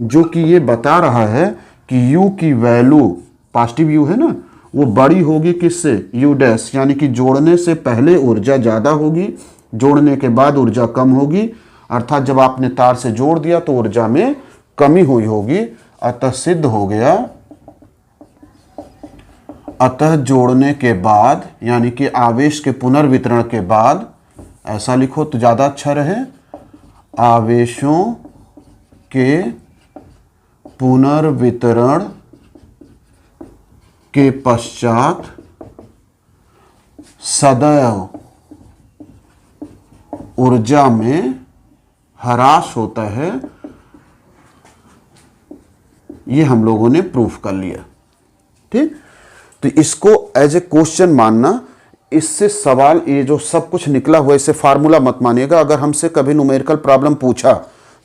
जो कि ये बता रहा है कि U की वैल्यू, पॉजिटिव U है ना, वो बड़ी होगी किससे, U डैश, यानी कि जोड़ने से पहले ऊर्जा ज़्यादा होगी, जोड़ने के बाद ऊर्जा कम होगी, अर्थात जब आपने तार से जोड़ दिया तो ऊर्जा में कमी हुई होगी। अतः सिद्ध हो गया, अतः जोड़ने के बाद यानी कि आवेश के पुनर्वितरण के बाद, ऐसा लिखो तो ज़्यादा अच्छा रहे, आवेशों के पुनर्वितरण के पश्चात सदैव ऊर्जा में ह्रास होता है। ये हम लोगों ने प्रूफ कर लिया, ठीक। तो इसको एज ए क्वेश्चन मानना, इससे सवाल, ये जो सब कुछ निकला हुआ इससे फार्मूला मत मानिएगा। अगर हमसे कभी न्यूमेरिकल प्रॉब्लम पूछा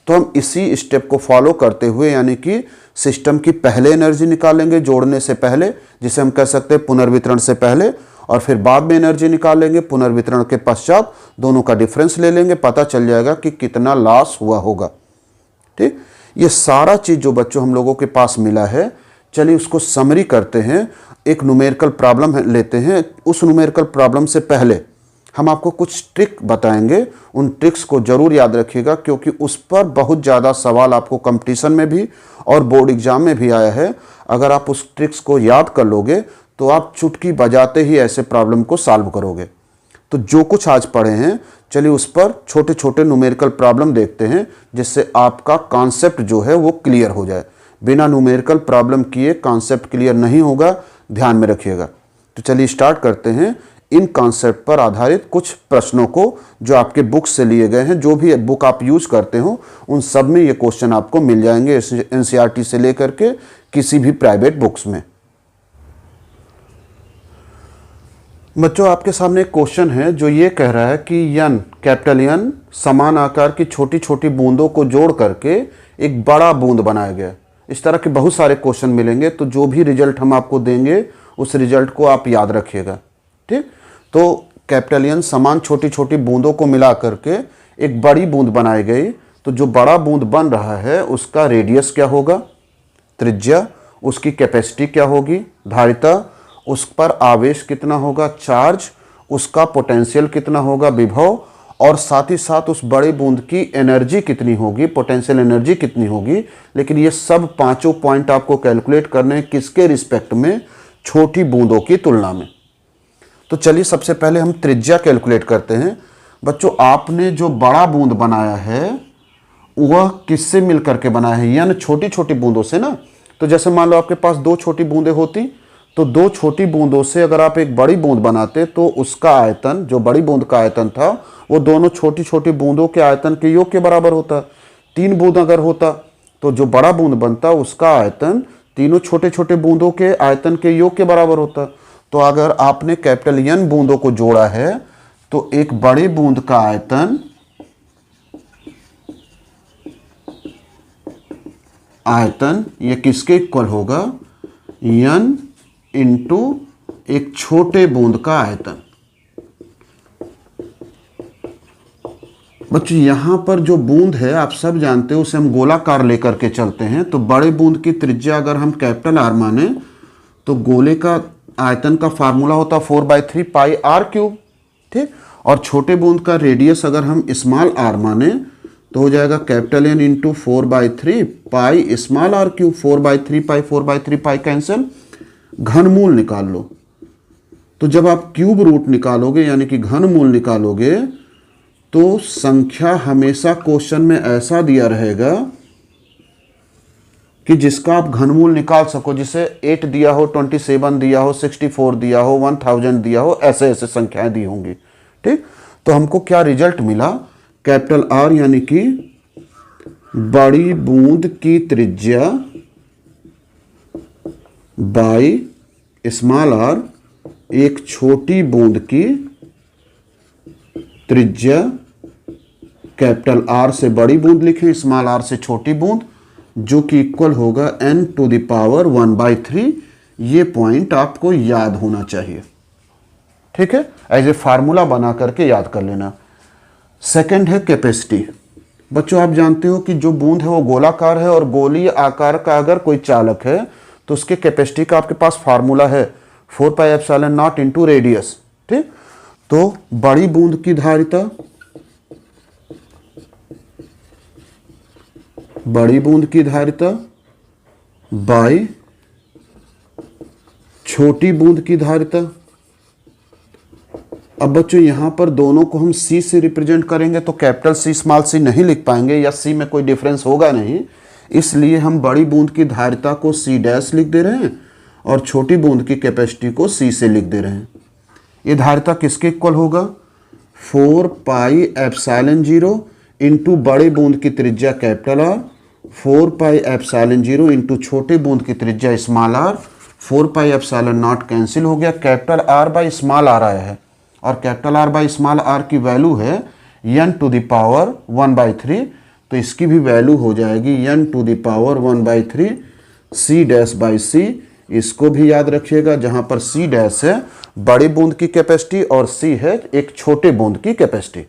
तो हम इसी स्टेप को फॉलो करते हुए, यानी कि सिस्टम की पहले एनर्जी निकालेंगे जोड़ने से पहले, जिसे हम कह सकते हैं पुनर्वितरण से पहले, और फिर बाद में एनर्जी निकालेंगे पुनर्वितरण के पश्चात, दोनों का डिफरेंस ले लेंगे, पता चल जाएगा कि कितना लॉस हुआ होगा, ठीक। ये सारा चीज़ जो बच्चों हम लोगों के पास मिला है, चलिए उसको समरी करते हैं। एक न्यूमेरिकल प्रॉब्लम लेते हैं। उस न्यूमेरिकल प्रॉब्लम से पहले हम आपको कुछ ट्रिक बताएंगे, उन ट्रिक्स को जरूर याद रखिएगा, क्योंकि उस पर बहुत ज़्यादा सवाल आपको कंपटीशन में भी और बोर्ड एग्जाम में भी आया है। अगर आप उस ट्रिक्स को याद कर लोगे तो आप चुटकी बजाते ही ऐसे प्रॉब्लम को सॉल्व करोगे। तो जो कुछ आज पढ़े हैं, चलिए उस पर छोटे छोटे न्यूमेरिकल प्रॉब्लम देखते हैं, जिससे आपका कॉन्सेप्ट जो है वो क्लियर हो जाए। बिना न्यूमेरिकल प्रॉब्लम किए कॉन्सेप्ट क्लियर नहीं होगा, ध्यान में रखिएगा। तो चलिए स्टार्ट करते हैं इन कॉन्सेप्ट पर आधारित कुछ प्रश्नों को, जो आपके बुक से लिए गए हैं। जो भी बुक आप यूज करते हो उन सब में ये क्वेश्चन आपको मिल जाएंगे, एनसीईआरटी से लेकर के किसी भी प्राइवेट बुक्स में। बच्चों, आपके सामने एक क्वेश्चन है जो ये कह रहा है कि यन, कैपिटल यन, समान आकार की छोटी छोटी बूंदों को जोड़ करके एक बड़ा बूंद बनाया गया। इस तरह के बहुत सारे क्वेश्चन मिलेंगे, तो जो भी रिजल्ट हम आपको देंगे उस रिजल्ट को आप याद रखिएगा, ठीक। तो कैपिटल एन समान छोटी छोटी बूंदों को मिला करके एक बड़ी बूंद बनाई गई। तो जो बड़ा बूंद बन रहा है उसका रेडियस क्या होगा, त्रिज्या, उसकी कैपेसिटी क्या होगी, धारिता, उस पर आवेश कितना होगा, चार्ज, उसका पोटेंशियल कितना होगा, विभव, और साथ ही साथ उस बड़े बूंद की एनर्जी कितनी होगी, पोटेंशियल एनर्जी कितनी होगी। लेकिन ये सब पांचों पॉइंट आपको कैलकुलेट करने हैं, किसके रिस्पेक्ट में, छोटी बूंदों की तुलना में। तो चलिए सबसे पहले हम त्रिज्या कैलकुलेट करते हैं। बच्चों, आपने जो बड़ा बूंद बनाया है वह किससे मिलकर के बनाया है, यानी छोटी छोटी बूंदों से ना। तो जैसे मान लो आपके पास दो छोटी बूंदें होती, तो दो छोटी बूंदों से अगर आप एक बड़ी बूंद बनाते तो उसका आयतन, जो बड़ी बूंद का आयतन था, वो दोनों छोटी छोटी बूंदों के आयतन के योग के बराबर होता। तीन बूंद अगर होता तो जो बड़ा बूंद बनता उसका आयतन तीनों छोटे छोटे बूंदों के आयतन के योग के बराबर होता। तो अगर आपने कैपिटल एन बूंदों को जोड़ा है तो एक बड़े बूंद का आयतन ये किसके इक्वल होगा, एन इंटू एक छोटे बूंद का आयतन। बच्चों, यहां पर जो बूंद है आप सब जानते हो, उसे हम गोलाकार लेकर के चलते हैं। तो बड़े बूंद की त्रिज्या अगर हम कैपिटल आर माने तो गोले का आयतन का फार्मूला होता 4/3 पाई आर क्यूब, ठीक। और छोटे बूंद का रेडियस अगर हम स्मॉल आर माने तो हो जाएगा capital N into 4/3 pi small r cube. 4/3 pi cancel, घनमूल निकाल लो। तो जब आप क्यूब रूट निकालोगे यानी कि घनमूल निकालोगे तो संख्या हमेशा क्वेश्चन में ऐसा दिया रहेगा कि जिसका आप घनमूल निकाल सको। जिसे 8 दिया हो, 27 दिया हो, 64 दिया हो, 1000 दिया हो, ऐसे ऐसे संख्याएं दी होंगी, ठीक। तो हमको क्या रिजल्ट मिला, कैपिटल आर यानी कि बड़ी बूंद की त्रिज्या बाई स्मॉल आर, एक छोटी बूंद की त्रिज्या कैपिटल आर से बड़ी बूंद लिखें, स्मॉल आर से छोटी बूंद, जो कि इक्वल होगा n टू द पावर 1/3। ये पॉइंट आपको याद होना चाहिए, ठीक है, एज ए फार्मूला बना करके याद कर लेना। सेकंड है कैपेसिटी। बच्चों आप जानते हो कि जो बूंद है वो गोलाकार है, और गोलीय आकार का अगर कोई चालक है तो उसके कैपेसिटी का आपके पास फार्मूला है 4πε0 इंटू रेडियस, ठीक। तो बड़ी बूंद की धारिता, बड़ी बूंद की धारिता बाई छोटी बूंद की धारिता। अब बच्चों यहां पर दोनों को हम C से रिप्रेजेंट करेंगे तो कैपिटल C स्मॉल c नहीं लिख पाएंगे, या C में कोई डिफरेंस होगा नहीं, इसलिए हम बड़ी बूंद की धारिता को C डैश लिख दे रहे हैं और छोटी बूंद की कैपेसिटी को C से लिख दे रहे हैं। ये धारिता किसके इक्वल होगा? 4πε0 इंटू बड़े बूंद की त्रिज्या कैपिटल R, 4πε0 इंटू छोटे बूंद की त्रिज्या स्मॉल r। 4πε0 कैंसिल हो गया, capital R by small r आया है, और capital R by small r की वैल्यू है n टू द पावर 1/3, तो इसकी भी वैल्यू हो जाएगी n to the power 1/3 C dash by C। इसको भी याद रखिएगा, जहां पर C डैश है बड़े बूंद की कैपेसिटी और C है एक छोटे बूंद की कैपेसिटी,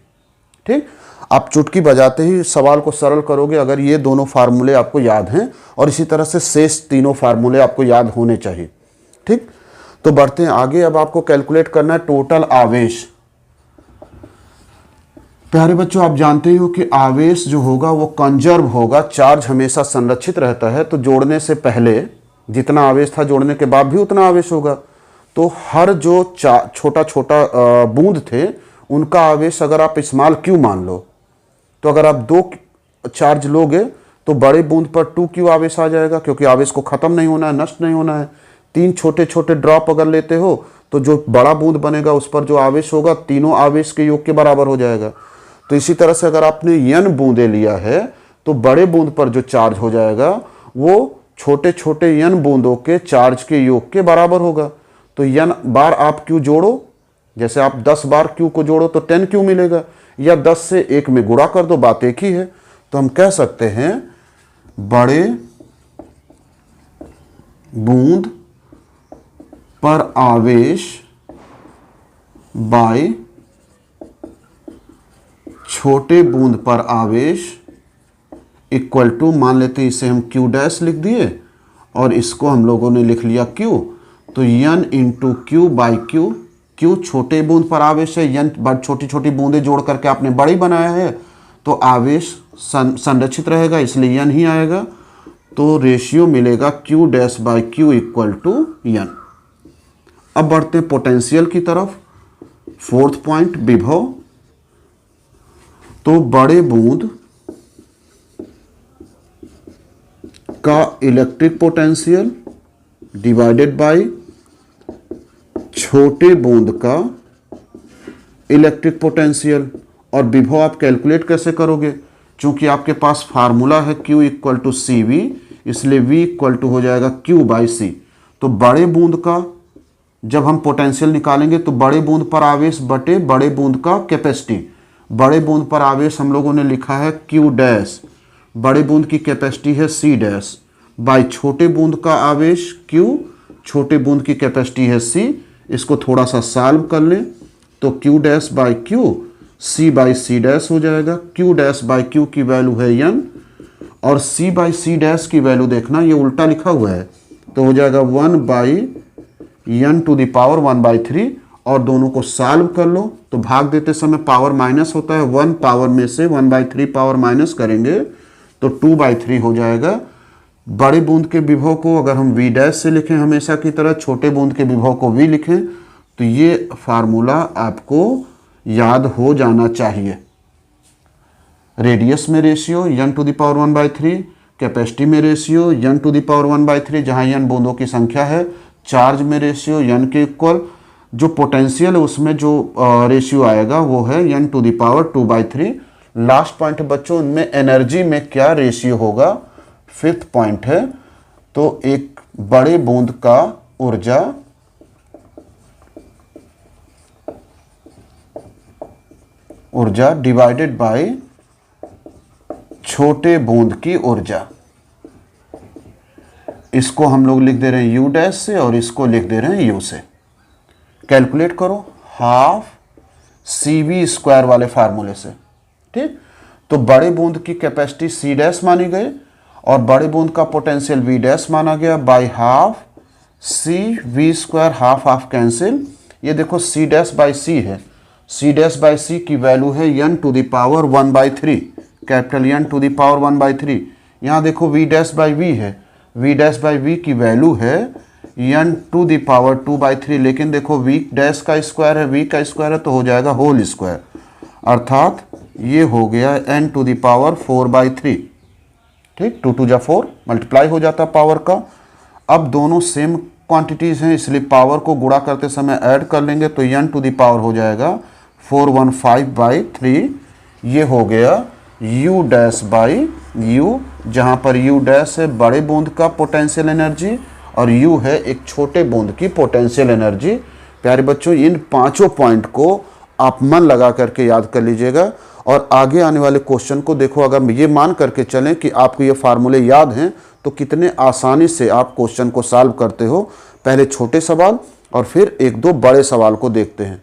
ठीक। आप चुटकी बजाते ही सवाल को सरल करोगे अगर ये दोनों फार्मूले आपको याद हैं, और इसी तरह से शेष तीनों फार्मूले आपको याद होने चाहिए, ठीक। तो बढ़ते हैं आगे। अब आपको कैलकुलेट करना है टोटल आवेश। प्यारे बच्चों आप जानते हो कि आवेश जो होगा वो कंजर्व होगा, चार्ज हमेशा संरक्षित रहता है, तो जोड़ने से पहले जितना आवेश था जोड़ने के बाद भी उतना आवेश होगा। तो हर जो छोटा छोटा बूंद थे उनका आवेश अगर आप स्मॉल q मान लो, तो अगर आप 2 चार्ज लोगे तो बड़े बूंद पर 2q आवेश आ जाएगा, क्योंकि आवेश को खत्म नहीं होना है, नष्ट नहीं होना है। 3 छोटे छोटे ड्रॉप अगर लेते हो तो जो बड़ा बूंद बनेगा उस पर जो आवेश होगा तीनों आवेश के योग के बराबर हो जाएगा। तो इसी तरह से अगर आपने n बूंदे लिया है तो बड़े बूंद पर जो चार्ज हो जाएगा वो छोटे छोटे n बूंदों के चार्ज के योग के बराबर होगा। तो n बार आप q जोड़ो, जैसे आप 10 बार q को जोड़ो तो 10q मिलेगा, या 10 से 1 में गुणा कर दो, बात एक ही है। तो हम कह सकते हैं बड़े बूंद पर आवेश बाय छोटे बूंद पर आवेश इक्वल टू, मान लेते हैं इसे हम q डैश लिख दिए और इसको हम लोगों ने लिख लिया q, तो n into Q by Q. Q छोटे बूंद पर आवेश है, n छोटी छोटी बूंदें जोड़ करके आपने बड़ी बनाया है, तो आवेश संरक्षित रहेगा इसलिए n ही आएगा। तो रेशियो मिलेगा q dash by q equal to n। अब बढ़ते हैं पोटेंशियल की तरफ। 4th पॉइंट विभव। तो बड़े बूंद का इलेक्ट्रिक पोटेंशियल डिवाइडेड बाय छोटे बूंद का इलेक्ट्रिक पोटेंशियल, और विभव आप कैलकुलेट कैसे करोगे? चूंकि आपके पास फार्मूला है Q equal to C V, इसलिए V इक्वल टू हो जाएगा Q बाई सी। तो बड़े बूंद का जब हम पोटेंशियल निकालेंगे तो बड़े बूंद पर आवेश बटे बड़े बूंद का कैपेसिटी। बड़े बूंद पर आवेश हम लोगों ने लिखा है Q डैश, बड़े बूंद की कैपेसिटी है C डैश, बाई छोटे बूंद का आवेश Q, छोटे बूंद की कैपेसिटी है C। इसको थोड़ा सा सॉल्व कर लें तो Q dash by Q C by C dash हो जाएगा। Q डैश बाई Q की वैल्यू है n, और C बाई C डैश की वैल्यू देखना, ये उल्टा लिखा हुआ है, तो हो जाएगा 1 by n to the power 1/3, और दोनों को सॉल्व कर लो तो भाग देते समय पावर माइनस होता है, 1 पावर में से 1/3 पावर माइनस करेंगे तो 2/3 हो जाएगा। बड़े बूंद के विभव को अगर हम V डैश से लिखें हमेशा की तरह, छोटे बूंद के विभव को V लिखें, तो ये फार्मूला आपको याद हो जाना चाहिए। रेडियस में ratio n to the power 1/3, capacity में ratio n to the power 1/3 जहां n बूंदों की संख्या है, चार्ज में रेशियो n के इक्वल, जो पोटेंशियल है उसमें जो रेशियो आएगा वो है n to the power 2/3। Last point बच्चों, इनमें एनर्जी में क्या रेशियो होगा, 5th पॉइंट है। तो एक बड़े बूंद का ऊर्जा डिवाइडेड बाय छोटे बूंद की ऊर्जा। इसको हम लोग लिख दे रहे हैं यू डैश से और इसको लिख दे रहे हैं यू से। कैलकुलेट करो हाफ CV स्क्वायर वाले फार्मूले से। ठीक, तो बड़े बूंद की कैपेसिटी C डैश मानी गई और बड़े बूंद का पोटेंशियल V डैश माना गया by half CV square. Half half cancel, ये देखो C डैश बाई C है, C डैश बाई C की वैल्यू है n to the power 1/3, capital N to the power 1/3। यहाँ देखो V डैश बाई V है, V डैश बाई V की value है n टू द पावर 2/3, लेकिन देखो V डैश का स्क्वायर है, V का स्क्वायर है तो हो जाएगा होल स्क्वायर, अर्थात ये हो गया n टू द पावर 4/3। ठीक, 2 2 जा 4 मल्टीप्लाई हो जाता पावर का। अब दोनों सेम क्वांटिटीज हैं इसलिए पावर को गुणा करते समय ऐड कर लेंगे तो n टू द पावर हो जाएगा 415/3। ये हो गया u डैश बाई u, जहाँ पर u डैश है बड़े बूंद का पोटेंशियल एनर्जी और u है एक छोटे बूंद की पोटेंशियल एनर्जी। प्यारे बच्चों, इन पांचों पॉइंट को आप मन लगा करके याद कर लीजिएगा और आगे आने वाले क्वेश्चन को देखो। अगर ये मान करके चलें कि आपको ये फार्मूले याद हैं तो कितने आसानी से आप क्वेश्चन को सॉल्व करते हो। पहले छोटे सवाल और फिर एक दो बड़े सवाल को देखते हैं।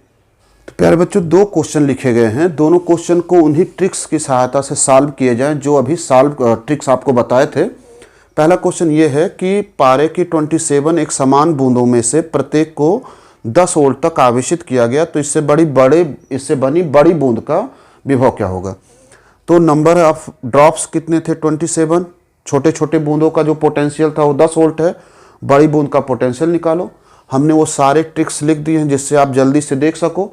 तो प्यारे बच्चों, दो क्वेश्चन लिखे गए हैं, दोनों क्वेश्चन को उन्हीं ट्रिक्स की सहायता से सॉल्व किए जाएं जो अभी ट्रिक्स आपको बताए थे। पहला क्वेश्चन ये है कि पारे की 27 एक समान बूंदों में से प्रत्येक को 10 वोल्ट तक आवेशित किया गया, तो इससे बनी बड़ी बूंद का विभव क्या होगा। तो नंबर ऑफ ड्रॉप्स कितने थे 27, छोटे छोटे बूंदों का जो पोटेंशियल था वो 10 वोल्ट है, बड़ी बूंद का पोटेंशियल निकालो। हमने वो सारे ट्रिक्स लिख दिए हैं जिससे आप जल्दी से देख सको।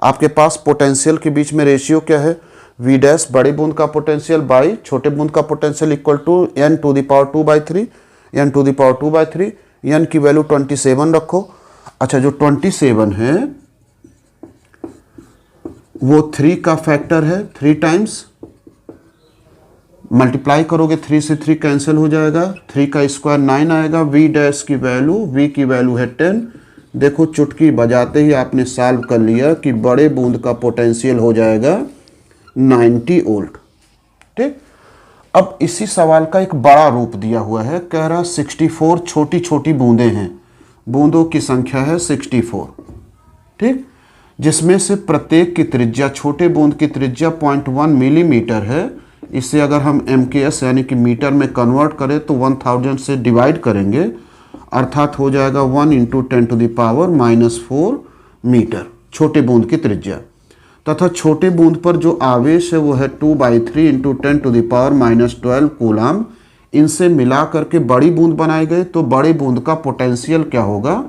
आपके पास पोटेंशियल के बीच में रेशियो क्या है, V डैश बड़ी बूंद का पोटेंशियल बाई छोटे बूंद का potential equal to n to the power 2/3, n to the power 2/3, n की वैल्यू 27 रखो। अच्छा, जो 27 है वो 3 का फैक्टर है, 3 टाइम्स मल्टीप्लाई करोगे 3 से 3 कैंसिल हो जाएगा, 3 का स्क्वायर 9 आएगा। V डैश की वैल्यू, V की वैल्यू है 10। देखो चुटकी बजाते ही आपने सॉल्व कर लिया कि बड़े बूंद का पोटेंशियल हो जाएगा 90 वोल्ट। ठीक, अब इसी सवाल का एक बड़ा रूप दिया हुआ है, कह रहा 64 छोटी छोटी बूंदें हैं, बूंदों की संख्या है 64। ठीक, जिसमें से प्रत्येक की त्रिज्या, छोटे बूंद की त्रिज्या 0.1 मिलीमीटर है। इसे अगर हम MKS यानी कि मीटर में कन्वर्ट करें तो 1000 से डिवाइड करेंगे, अर्थात हो जाएगा 1 × 10⁻⁻4 मीटर छोटे बूंद की त्रिज्या। तथा छोटे बूंद पर जो आवेश है वो है 2/3 × 10⁻12 कूलाम। इनसे मिला करके बड़ी बूंद बनाई गई, तो बड़े बूंद का पोटेंशियल क्या होगा,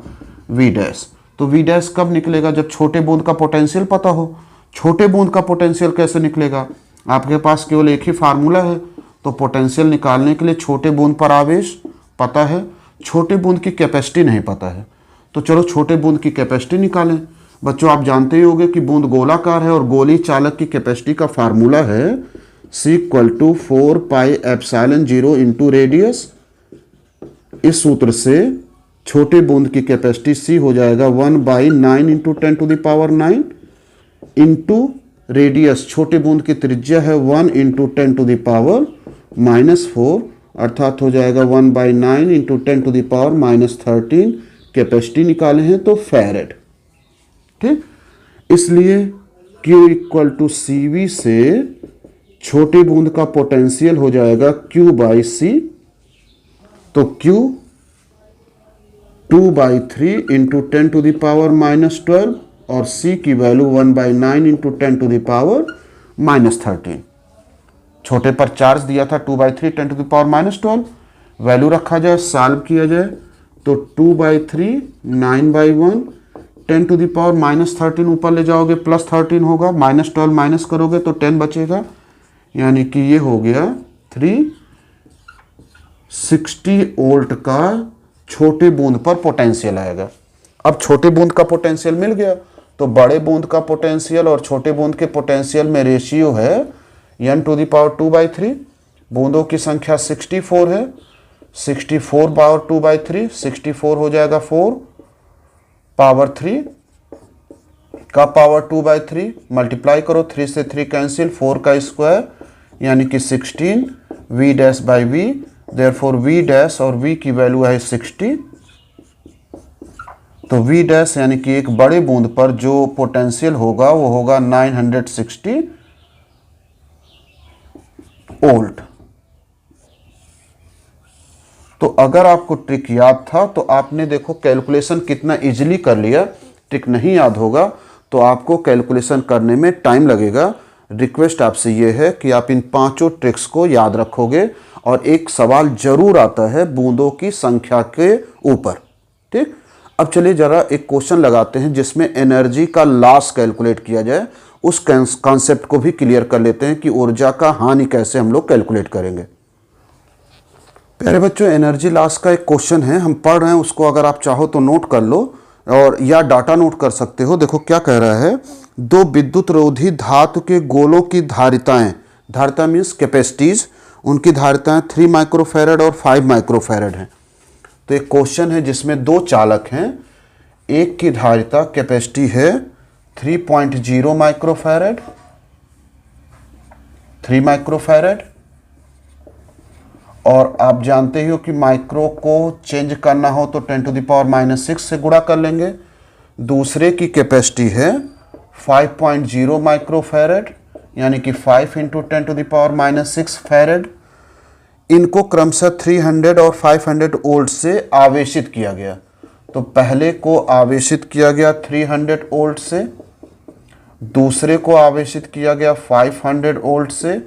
V डैश। तो V डैश कब निकलेगा, जब छोटे बूंद का पोटेंशियल पता हो। छोटे बूंद का पोटेंशियल कैसे निकलेगा, आपके पास केवल एक ही फार्मूला है, तो पोटेंशियल निकालने के लिए छोटे बूंद पर आवेश पता है, छोटे बूंद की कैपेसिटी नहीं पता है। तो चलो छोटे बूंद की कैपेसिटी निकालें। बच्चों, आप जानते ही होंगे कि बूंद गोलाकार है और गोली चालक की कैपेसिटी का फार्मूला है C = 4πε0 × रेडियस। इस सूत्र से छोटे बूंद की कैपेसिटी C हो जाएगा 1/9 × 10⁻9 इंटू रेडियस, छोटे बूंद की त्रिज्या है 1 × 10⁻⁻4, अर्थात हो जाएगा 1/9 × 10⁻13। कैपेसिटी निकाले हैं तो फैरेड। ठीक, इसलिए Q = CV से छोटे बूंद का पोटेंशियल हो जाएगा Q/C। तो Q 2/3 × 10⁻12 और C की वैल्यू 1/9 × 10⁻13। छोटे पर चार्ज दिया था 2/3 10⁻12, वैल्यू रखा जाए, सॉल्व किया जाए तो 2/3 9/1 10⁻13 ऊपर ले जाओगे +13 होगा, -12 माइनस करोगे तो 10 बचेगा, यानी कि ये हो गया 360 वोल्ट का छोटे बूंद पर पोटेंशियल आएगा। अब छोटे बूंद का पोटेंशियल मिल गया तो बड़े बूंद का पोटेंशियल और छोटे बूंद के पोटेंशियल में रेशियो है n टू द पावर 2/3। बूंदों की संख्या 64 है 64 पावर 2/3, 64 हो जाएगा 4 पावर 3 का पावर 2/3, मल्टीप्लाई करो, 3 से 3 कैंसिल, 4 का स्क्वायर यानी कि 16 v dash by v, therefore v dash और v की वैल्यू है 60। तो v डैश यानी कि एक बड़े बूंद पर जो पोटेंशियल होगा वो होगा 960 वोल्ट। तो अगर आपको ट्रिक याद था तो आपने देखो कैलकुलेशन कितना इजीली कर लिया। ट्रिक नहीं याद होगा तो आपको कैलकुलेशन करने में टाइम लगेगा। रिक्वेस्ट आपसे ये है कि आप इन पांचों ट्रिक्स को याद रखोगे और एक सवाल जरूर आता है बूंदों की संख्या के ऊपर। ठीक, अब चलिए जरा एक क्वेश्चन लगाते हैं जिसमें एनर्जी का लॉस कैलकुलेट किया जाए। उस कॉन्सेप्ट को भी क्लियर कर लेते हैं कि ऊर्जा का हानि कैसे हम लोग कैलकुलेट करेंगे। प्यारे बच्चों, एनर्जी लॉस का एक क्वेश्चन है, हम पढ़ रहे हैं उसको, अगर आप चाहो तो नोट कर लो और या डाटा नोट कर सकते हो। देखो क्या कह रहा है, दो विद्युत रोधी धातु के गोलों की धारिताएं, धारिता मीन्स कैपेसिटीज, उनकी धारिताएं 3 माइक्रोफैरड और 5 माइक्रोफैरड हैं। तो एक क्वेश्चन है जिसमें दो चालक हैं, एक की धारिता कैपेसिटी है 3.0 माइक्रोफैरड, 3 माइक्रोफैरड, और आप जानते ही हो कि माइक्रो को चेंज करना हो तो 10⁻⁻6 से गुणा कर लेंगे। दूसरे की कैपेसिटी है 5.0 माइक्रोफैरड यानी कि 5 × 10⁻⁻6 फैरड। इनको क्रमशः 300 और 500 वोल्ट से आवेशित किया गया। तो पहले को आवेशित किया गया 300 वोल्ट से, दूसरे को आवेशित किया गया 500 वोल्ट से।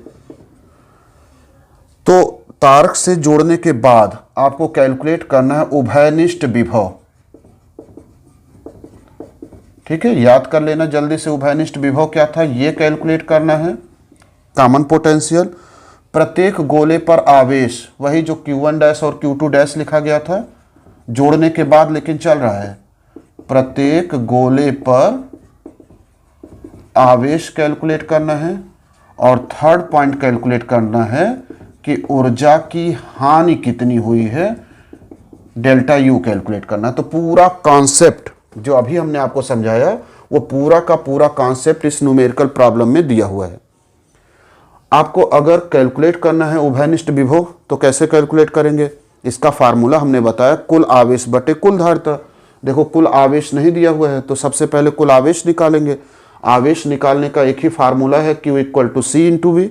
तो तारक से जोड़ने के बाद आपको कैलकुलेट करना है उभयनिष्ठ विभव। ठीक है, याद कर लेना जल्दी से, उभयनिष्ठ विभव क्या था ये कैलकुलेट करना है। कॉमन पोटेंशियल, प्रत्येक गोले पर आवेश, वही जो Q1 डैश और Q2 डैश लिखा गया था जोड़ने के बाद, लेकिन चल रहा है, प्रत्येक गोले पर आवेश कैलकुलेट करना है। और थर्ड पॉइंट कैलकुलेट करना है कि ऊर्जा की हानि कितनी हुई है, डेल्टा यू कैलकुलेट करना। तो पूरा कॉन्सेप्ट जो अभी हमने आपको समझाया वो पूरा का पूरा कॉन्सेप्ट इस न्यूमेरिकल प्रॉब्लम में दिया हुआ है। आपको अगर कैलकुलेट करना है उभयनिष्ठ विभव तो कैसे कैलकुलेट करेंगे, इसका फार्मूला हमने बताया, कुल आवेश बटे कुल धारिता। देखो कुल आवेश नहीं दिया हुआ है तो सबसे पहले कुल आवेश निकालेंगे। आवेश निकालने का एक ही फार्मूला है, Q = C × V।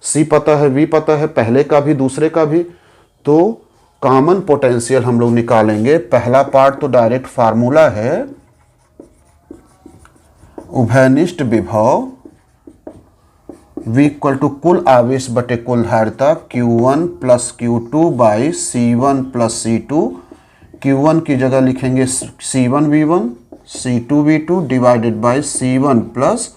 C पता है, V पता है, पहले का भी दूसरे का भी। तो कॉमन पोटेंशियल हम लोग निकालेंगे। पहला पार्ट तो डायरेक्ट फार्मूला है, उभयनिष्ठ विभव V = कुल आवेश बटे कुल धारिता, Q1 + Q2 / C1 + C2। Q1 की जगह लिखेंगे C1V1, C2V2 divided by C1 +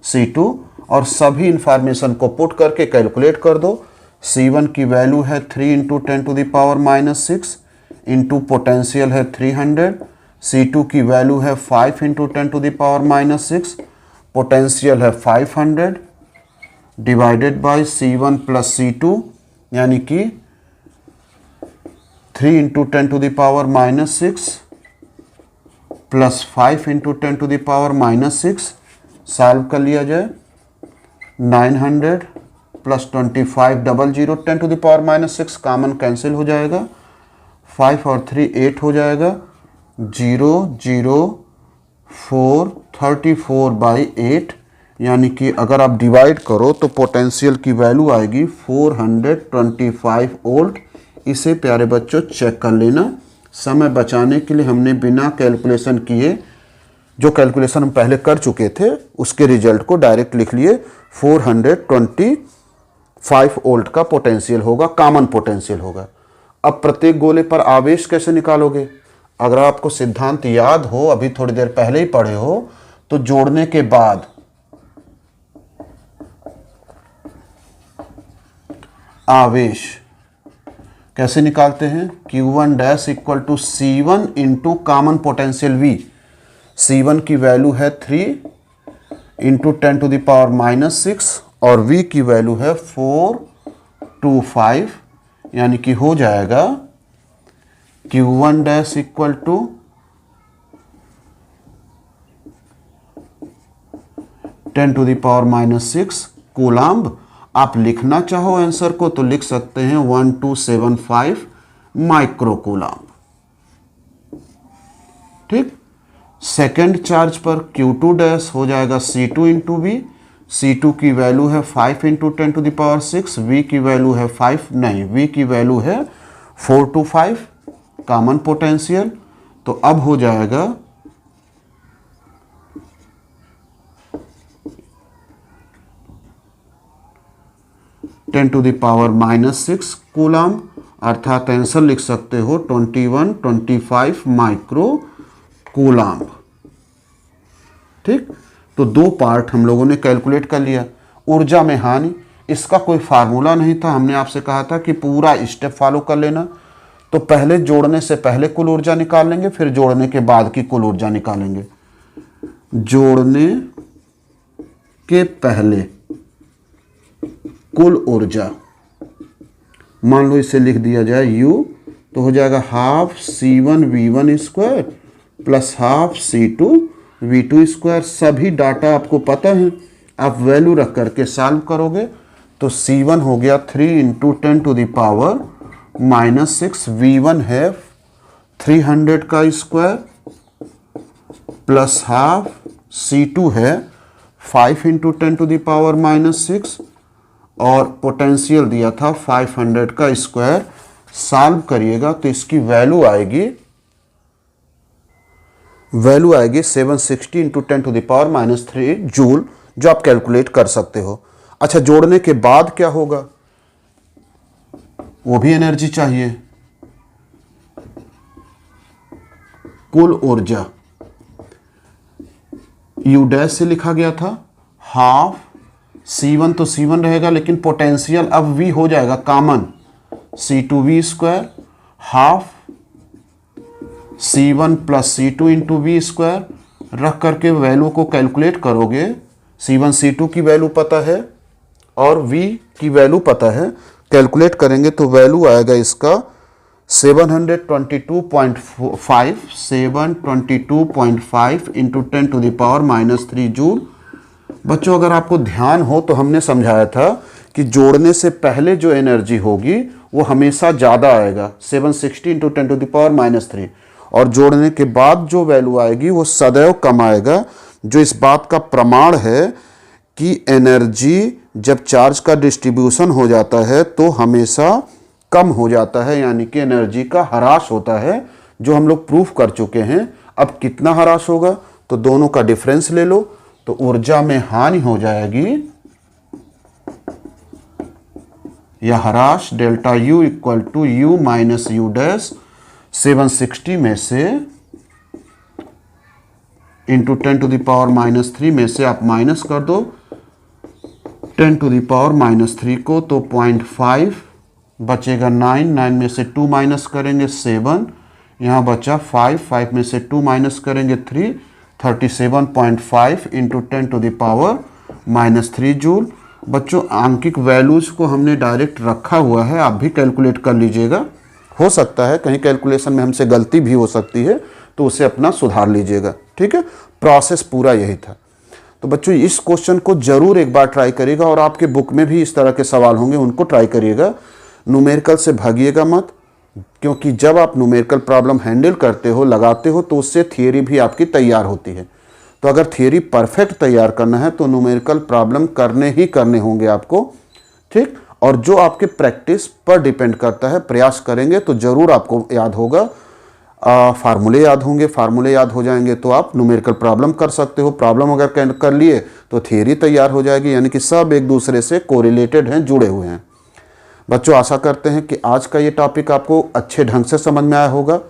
C2 और सभी इंफॉर्मेशन को पुट करके कैलकुलेट कर दो। C1 की वैल्यू है 3 × 10⁻6 इंटू पोटेंशियल है 300। C2 की वैल्यू है 5 × 10⁻6, पोटेंशियल है 500 डिवाइडेड बाय C1 + C2 यानी कि 3 × 10⁻6 प्लस 5 × 10⁻6 सॉल्व कर लिया जाए। 900 + 25 00 10⁻6 कॉमन कैंसिल हो जाएगा, 5 और 3 8 हो जाएगा, 0 0 4 34/8 यानी कि अगर आप डिवाइड करो तो पोटेंशियल की वैल्यू आएगी 425 वोल्ट। इसे प्यारे बच्चों चेक कर लेना। समय बचाने के लिए हमने बिना कैलकुलेशन किए, जो कैलकुलेशन हम पहले कर चुके थे उसके रिजल्ट को डायरेक्ट लिख लिए। 425 वोल्ट का पोटेंशियल होगा, कॉमन पोटेंशियल होगा। अब प्रत्येक गोले पर आवेश कैसे निकालोगे, अगर आपको सिद्धांत याद हो, अभी थोड़ी देर पहले ही पढ़े हो, तो जोड़ने के बाद आवेश कैसे निकालते हैं, Q1 dash = C1 into common potential V। C1 की वैल्यू है 3 × 10⁻6 और V की वैल्यू है 425 यानी कि हो जाएगा Q1 dash equal to 10⁻⁻6 coulomb. आप लिखना चाहो आंसर को तो लिख सकते हैं 1275 माइक्रो कूलाम्ब। ठीक। सेकेंड चार्ज पर Q2 डैश हो जाएगा C2 इंटू वी। C2 की वैल्यू है 5 इंटू 10⁻6, V की वैल्यू है 5 नहीं, V की वैल्यू है 4 to 5 कॉमन पोटेंशियल। तो अब हो जाएगा 10⁻⁻6 कूलाम्ब, अर्थात आंसर लिख सकते हो 2125 माइक्रो कूलाम्ब। ठीक। तो दो पार्ट हम लोगों ने कैलकुलेट कर लिया। ऊर्जा में हानि, इसका कोई फार्मूला नहीं था, हमने आपसे कहा था कि पूरा स्टेप फॉलो कर लेना। तो पहले जोड़ने से पहले कुल ऊर्जा निकाल लेंगे, फिर जोड़ने के बाद की कुल ऊर्जा निकालेंगे। जोड़ने के पहले कुल ऊर्जा, मान लो इसे लिख दिया जाए U, तो हो जाएगा half C1V1 square plus half C2V2 square. सभी डाटा आपको पता है, आप वैल्यू रख करके सॉल्व करोगे तो C1 हो गया 3 इंटू 10⁻⁻6, V1 है 300 का स्क्वायर प्लस हाफ C2 है 5 इंटू 10⁻⁻6 और पोटेंशियल दिया था 500 का स्क्वायर। सॉल्व करिएगा तो इसकी वैल्यू आएगी 760 इंटू 10⁻³ जूल, जो आप कैलकुलेट कर सकते हो। अच्छा, जोड़ने के बाद क्या होगा, वो भी एनर्जी चाहिए। कुल ऊर्जा U डैश से लिखा गया था, हाफ C1 तो C1 रहेगा, लेकिन पोटेंशियल अब V हो जाएगा common, C2V square half C1 plus C2 into V square. रख करके वैल्यू को कैलकुलेट करोगे, C1 C2 की वैल्यू पता है और V की वैल्यू पता है, कैलकुलेट करेंगे तो वैल्यू आएगा इसका 722.5 इंटू 10⁻³ जूल। बच्चों, अगर आपको ध्यान हो तो हमने समझाया था कि जोड़ने से पहले जो एनर्जी होगी वो हमेशा ज़्यादा आएगा, 760 इंटू 10⁻³ और जोड़ने के बाद जो वैल्यू आएगी वो सदैव कम आएगा, जो इस बात का प्रमाण है कि एनर्जी जब चार्ज का डिस्ट्रीब्यूशन हो जाता है तो हमेशा कम हो जाता है, यानी कि एनर्जी का ह्रास होता है, जो हम लोग प्रूफ कर चुके हैं। अब कितना ह्रास होगा, तो दोनों का डिफरेंस ले लो, तो ऊर्जा में हानि हो जाएगी या ह्रास delta U equal to U minus U dash 760 में से इंटू 10⁻³ में से आप माइनस कर दो 10⁻³ को, तो 0.5 बचेगा 9 में से 2 माइनस करेंगे 7, यहाँ बचा 5 में से 2 माइनस करेंगे 3, 37.5 इंटू 10⁻³ जूल। बच्चों, आंकिक वैल्यूज को हमने डायरेक्ट रखा हुआ है, आप भी कैलकुलेट कर लीजिएगा। हो सकता है कहीं कैलकुलेशन में हमसे गलती भी हो सकती है, तो उसे अपना सुधार लीजिएगा। ठीक है, प्रोसेस पूरा यही था। तो बच्चों, इस क्वेश्चन को जरूर एक बार ट्राई करिएगा और आपके बुक में भी इस तरह के सवाल होंगे, उनको ट्राई करिएगा। न्यूमेरिकल से भागिएगा मत, क्योंकि जब आप न्यूमेरिकल प्रॉब्लम हैंडल करते हो, लगाते हो, तो उससे थियरी भी आपकी तैयार होती है। तो अगर थियरी परफेक्ट तैयार करना है तो न्यूमेरिकल प्रॉब्लम करने ही करने होंगे आपको। ठीक, और जो आपके प्रैक्टिस पर डिपेंड करता है, प्रयास करेंगे तो ज़रूर आपको याद होगा, फार्मूले याद होंगे, फार्मूले याद हो जाएंगे तो आप न्यूमेरिकल प्रॉब्लम कर सकते हो। प्रॉब्लम अगर कर लिए तो थियरी तैयार हो जाएगी, यानी कि सब एक दूसरे से कोरिलेटेड हैं, जुड़े हुए हैं। बच्चों, आशा करते हैं कि आज का ये टॉपिक आपको अच्छे ढंग से समझ में आया होगा।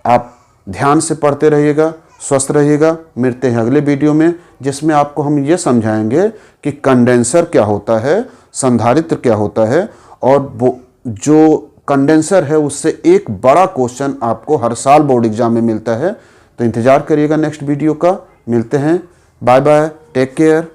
आप ध्यान से पढ़ते रहिएगा, स्वस्थ रहिएगा। मिलते हैं अगले वीडियो में, जिसमें आपको हम ये समझाएंगे कि कंडेंसर क्या होता है, संधारित्र क्या होता है, और जो कंडेंसर है उससे एक बड़ा क्वेश्चन आपको हर साल बोर्ड एग्जाम में मिलता है। तो इंतज़ार करिएगा नेक्स्ट वीडियो का। मिलते हैं, बाय बाय, टेक केयर।